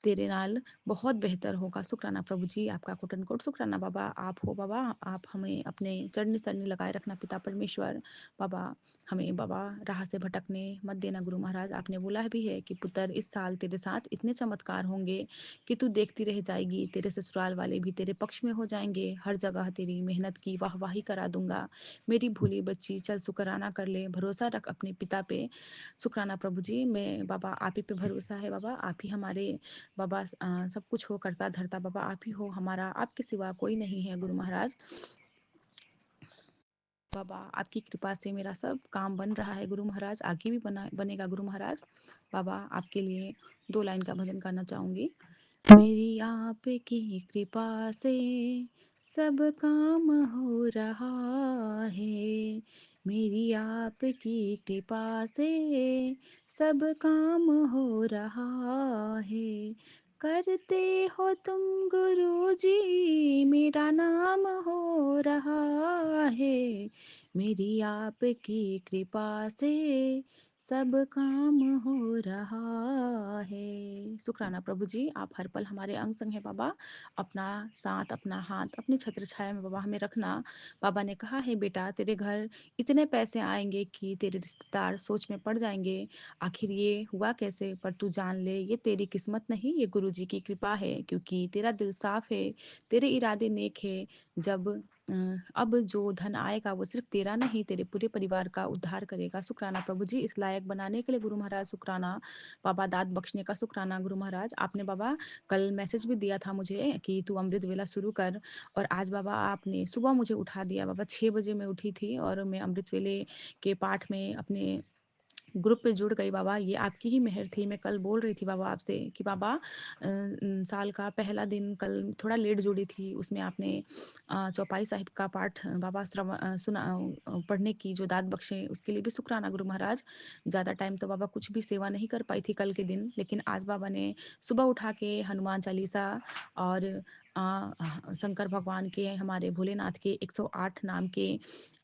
तेरे नाल बहुत बेहतर होगा। शुक्राना प्रभु जी, आपका कोटन कोट शुक्राना बाबा। आप हो बाबा, आप हमें अपने चरनी सरनी लगाए रखना पिता परमेश्वर। बाबा हमें बाबा राह से भटकने मत देना गुरु महाराज। आपने बोला भी है कि पुत्र इस साल तेरे साथ इतने चमत्कार होंगे कि तू देखती रह जाएगी, तेरे ससुराल वाले भी तेरे पक्ष में हो जाएंगे, हर जगह तेरी मेहनत की वाहवाही करा दूंगा। मेरी भूली बच्ची चल शुक्राना कर ले, भरोसा रख अपने पिता पे। शुक्राना प्रभु जी, मैं बाबा आप ही पे भरोसा है बाबा, आप ही हमारे बाबा सब कुछ हो करता धरता बाबा, आप ही हो हमारा, आपके सिवा कोई नहीं है गुरु महाराज। बाबा आपकी कृपा से मेरा सब काम बन रहा है गुरु महाराज, आगे भी बनेगा गुरु महाराज। बाबा आपके लिए 2 लाइन का भजन करना चाहूंगी। मेरी आपकी कृपा से सब काम हो रहा है, मेरी आपकी कृपा से सब काम हो रहा है। करते हो तुम गुरु जी, मेरा नाम हो रहा है, मेरी आपकी कृपा से सब काम हो रहा है। शुक्राना प्रभु जी, आप हर पल हमारे अंग संग है बाबा। अपना साथ, अपना हाथ अपनी छत्र छाया में बाबा हमें रखना। बाबा ने कहा है बेटा तेरे घर इतने पैसे आएंगे कि तेरे रिश्तेदार सोच में पड़ जाएंगे, आखिर ये हुआ कैसे, पर तू जान ले ये तेरी किस्मत नहीं, ये गुरु जी की कृपा है, क्योंकि तेरा दिल साफ है, तेरे इरादे नेक है। जब अब जो धन आएगा वो सिर्फ तेरा नहीं तेरे पूरे परिवार का उद्धार करेगा। शुक्राना प्रभु जी, इस लायक बनाने के लिए गुरु महाराज शुक्राना। बाबा दात बख्शने का शुक्राना गुरु महाराज। आपने बाबा कल मैसेज भी दिया था मुझे कि तू अमृत वेला शुरू कर, और आज बाबा आपने सुबह मुझे उठा दिया। बाबा 6 बजे मैं उठी थी और मैं अमृत वेले के पाठ में अपने ग्रुप पे जुड़ गई। बाबा ये आपकी ही मेहर थी। मैं कल बोल रही थी बाबा आपसे कि बाबा साल का पहला दिन कल थोड़ा लेट जुड़ी थी, उसमें आपने चौपाई साहिब का पाठ बाबा पढ़ने की जो दात बख्शे उसके लिए भी शुक्राना गुरु महाराज। ज़्यादा टाइम तो बाबा कुछ भी सेवा नहीं कर पाई थी कल के दिन, लेकिन आज बाबा ने सुबह उठा के हनुमान चालीसा और शंकर भगवान के, हमारे भोलेनाथ के 108 नाम के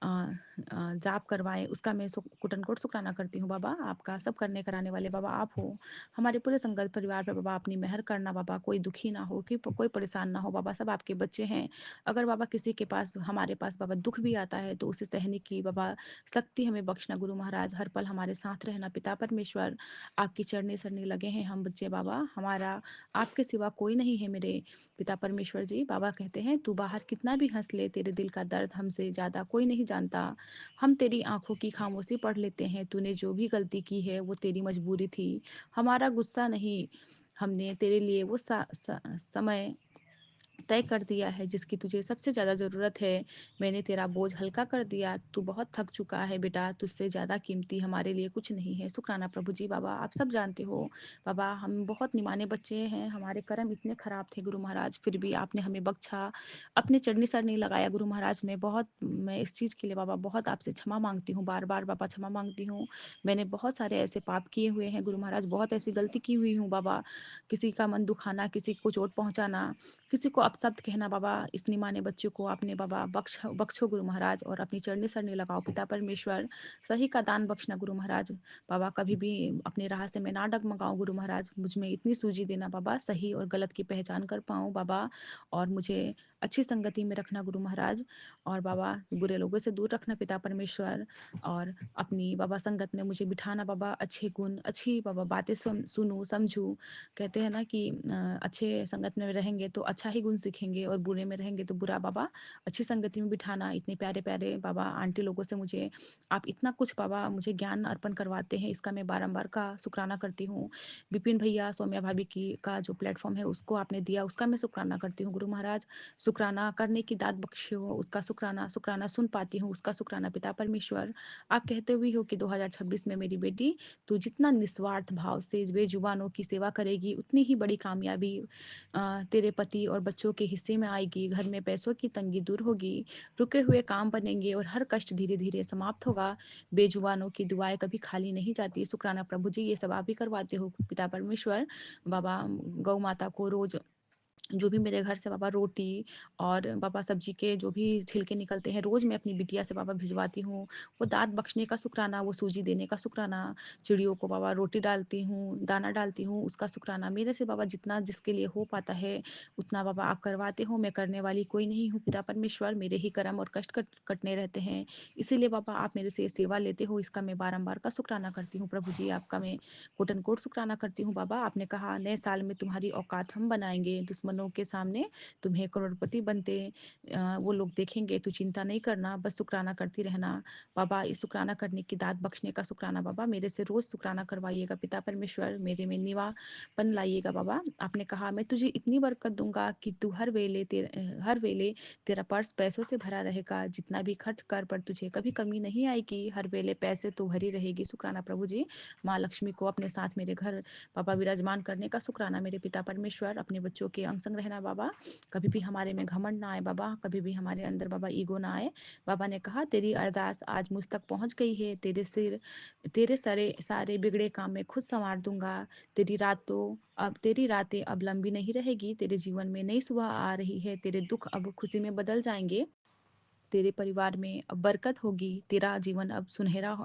जाप करवाए, उसका मैं कुटनकोट शुक्राना करती हूँ। बाबा आपका सब करने कराने वाले बाबा आप हो। हमारे पूरे संगत परिवार पे बाबा अपनी मेहर करना बाबा, कोई दुखी ना हो, कि कोई परेशान ना हो बाबा, सब आपके बच्चे हैं। अगर बाबा किसी के पास, हमारे पास बाबा दुख भी आता है तो उसे सहने की बाबा शक्ति हमें बख्शना गुरु महाराज। हर पल हमारे साथ रहना पिता परमेश्वर। आपकी चरनी सरनी लगे हैं हम बच्चे बाबा, हमारा आपके सिवा कोई नहीं है मेरे पिता परमेश्वर जी। बाबा कहते हैं तू बाहर कितना भी हंस ले, तेरे दिल का दर्द हमसे ज़्यादा कोई नहीं जानता। हम तेरी आंखों की खामोशी पढ़ लेते हैं, तूने जो भी गलती की है वो तेरी मजबूरी थी, हमारा गुस्सा नहीं। हमने तेरे लिए वो समय तय कर दिया है जिसकी तुझे सबसे ज़्यादा ज़रूरत है। मैंने तेरा बोझ हल्का कर दिया, तू बहुत थक चुका है बेटा, तुझसे ज़्यादा कीमती हमारे लिए कुछ नहीं है। शुक्राना प्रभु जी। बाबा आप सब जानते हो बाबा, हम बहुत निमाने बच्चे हैं, हमारे कर्म इतने ख़राब थे गुरु महाराज, फिर भी आपने हमें बख्शा, अपने चरनी सर नहीं लगाया गुरु महाराज। मैं इस चीज़ के लिए बाबा बहुत आपसे क्षमा मांगती हूँ, बार बार बाबा क्षमा मांगती हूँ। मैंने बहुत सारे ऐसे पाप किए हुए हैं गुरु महाराज, बहुत ऐसी गलती की हुई हूँ बाबा, किसी का मन दुखाना, किसी को चोट पहुँचाना, किसी को अपशब्द कहना बाबा। इस निमाने बच्चे को आपने बाबा बख्शो गुरु महाराज, और अपनी चरनी सरनी लगाओ पिता परमेश्वर। सही का दान बख्शना गुरु महाराज। बाबा कभी भी अपने राह से मैं ना डगमगाऊं गुरु महाराज, मुझ में इतनी सूझी देना बाबा, सही और गलत की पहचान कर पाऊँ बाबा, और मुझे अच्छी संगति में रखना गुरु महाराज, और बाबा बुरे लोगों से दूर रखना पिता परमेश्वर, और अपनी बाबा संगत में मुझे बिठाना बाबा, अच्छे गुण अच्छी बाबा बातें सुनूं समझूं। कहते हैं ना कि अच्छे संगत में रहेंगे तो अच्छा ही गुण सीखेंगे, और बुरे में रहेंगे तो बुरा। बाबा अच्छी संगति में बिठाना, इतने प्यारे प्यारे बाबा आंटी लोगों से मुझे आप इतना कुछ बाबा मुझे ज्ञान अर्पण करवाते हैं, इसका मैं बारंबार का शुक्राना करती हूँ। विपिन भैया सौम्या भाभी की का जो प्लेटफॉर्म है उसको आपने दिया, उसका मैं शुक्राना करती हूँ गुरु महाराज। शुक्राना करने की दात बख्शे हो उसका शुक्राना, शुक्राना सुन पाती हूँ उसका शुक्राना पिता परमेश्वर। आप कहते हुए हो कि 2026 में मेरी बेटी तू जितना निस्वार्थ भाव से बेजुबानों की सेवा करेगी, उतनी ही बड़ी कामयाबी तेरे पति और बच्चों के हिस्से में आएगी। घर में पैसों की तंगी दूर होगी, रुके हुए काम बनेंगे और हर कष्ट धीरे धीरे समाप्त होगा। बेजुबानों की दुआएं कभी खाली नहीं जाती। शुक्राना प्रभु जी, ये सब आप ही करवाते हो पिता परमेश्वर। बाबा गौ माता को रोज जो भी मेरे घर से बाबा रोटी और बाबा सब्जी के जो भी छिलके निकलते हैं, रोज़ मैं अपनी बिटिया से बाबा भिजवाती हूँ। वो दाँत बख्शने का शुक्राना, वो सूजी देने का शुक्राना, चिड़ियों को बाबा रोटी डालती हूँ, दाना डालती हूँ, उसका शुक्राना। मेरे से बाबा जितना जिसके लिए हो पाता है, उतना बाबा आप करवाते हो। मैं करने वाली कोई नहीं हूँ पिता परमेश्वर, मेरे ही कर्म और कष्ट कटने रहते हैं। इसीलिए बाबा आप मेरे से ये सेवा लेते हो, इसका मैं बारंबार का शुक्राना करती हूँ प्रभु जी। आपका मैं कोट एंड कोट शुक्राना करती हूँ बाबा। आपने कहा नए साल में तुम्हारी औकात हम बनाएंगे, दुश्मनों के सामने तुम्हें करोड़पति बनते वो लोग देखेंगे। तू चिंता नहीं करना, बस शुक्राना करती रहना बाबा। इस शुक्राना करने की दात बख्शने का शुक्राना बाबा, मेरे से रोज शुक्राना करवाइएगा पिता परमेश्वर, मेरे में निवापन लाइएगा बाबा। आपने कहा मैं तुझे इतनी बरकत दूंगा कि तू हर वेले तेरा पर्स पैसों से भरा रहेगा, जितना भी खर्च कर पर तुझे कभी कमी नहीं आएगी, हर वेले पैसे तो भरी रहेगी। शुक्राना प्रभु जी। माँ लक्ष्मी को अपने साथ मेरे घर बाबा विराजमान करने का शुक्राना मेरे पिता परमेश्वर। अपने बच्चों के अंग संग रहना बाबा, कभी भी हमारे में घमंड ना आए बाबा, कभी भी हमारे अंदर बाबा ईगो ना आए। बाबा ने कहा तेरी अरदास आज मुझ तक पहुंच गई है, तेरे सारे सारे बिगड़े काम में खुद संवार दूंगा। तेरी रातें अब लंबी नहीं रहेगी, तेरे जीवन में नई सुबह आ रही है, तेरे दुख अब खुशी में बदल जाएंगे, तेरे परिवार में अब बरकत होगी, तेरा जीवन अब सुनहरा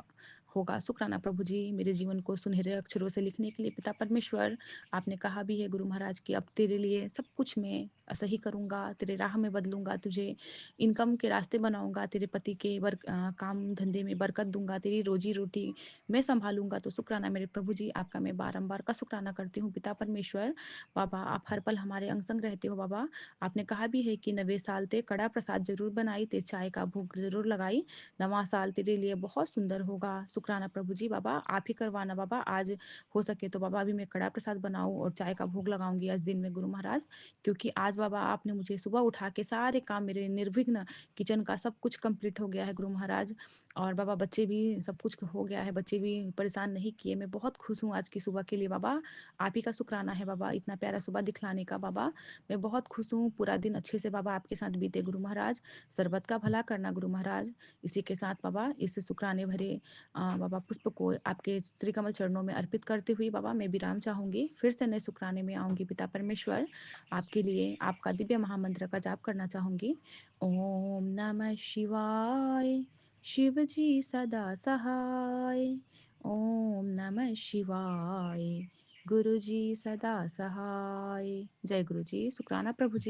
होगा। शुक्राना प्रभु जी, मेरे जीवन को सुनहरे अक्षरों से लिखने के लिए पिता परमेश्वर। आपने कहा भी है गुरु महाराज कि अब तेरे लिए सब कुछ मैं सही करूँगा, तेरे राह में बदलूँगा, तुझे इनकम के रास्ते बनाऊँगा, तेरे पति के काम धंधे में बरकत दूँगा, तेरी रोज़ी-रोटी मैं सँभालूँगा। तो शुक्राना मेरे प्रभु जी, आपका मैं बारंबार का शुक्राना करती हूँ पिता परमेश्वर। बाबा आप हर पल हमारे अंग-संग रहते हो बाबा। आपने कहा भी है कि 90 साल ते कड़ा प्रसाद ज़रूर बनाई, ते चाय का भोग ज़रूर लगाई, नवा साल तेरे लिए बहुत सुंदर होगा। शुक्राना प्रभु जी बाबा, आप ही करवाना बाबा। आज हो सके तो बाबा अभी मैं कड़ा प्रसाद बनाऊँ और चाय का भोग लगाऊँगी आज दिन में गुरु महाराज। क्योंकि आज बाबा आपने मुझे सुबह उठा के सारे काम मेरे निर्विघ्न किचन का सब कुछ कंप्लीट हो गया है गुरु महाराज। और बाबा बच्चे भी सब कुछ हो गया है, बच्चे भी परेशान नहीं किए। मैं बहुत खुश हूँ आज की सुबह के लिए बाबा। आप ही का शुक्राना है बाबा, इतना प्यारा सुबह दिखलाने का बाबा। मैं बहुत खुश हूँ, पूरा दिन अच्छे से बाबा आपके साथ बीते गुरु महाराज। सर्बत का भला करना गुरु महाराज। इसी के साथ बाबा इस शुक्राने भरे बाबा पुष्प को आपके श्री कमल चरणों में अर्पित करते हुए बाबा मैं विराम चाहूँगी। फिर से नए शुक्राने में आऊँगी पिता परमेश्वर। आपके लिए आपका दिव्य महामंत्र का जाप करना चाहूँगी। ओम नमः शिवाय, शिव जी सदा सहाय। ओम नमः शिवाय, गुरु जी सदा सहाय। जय गुरु जी। शुक्राना प्रभु जी।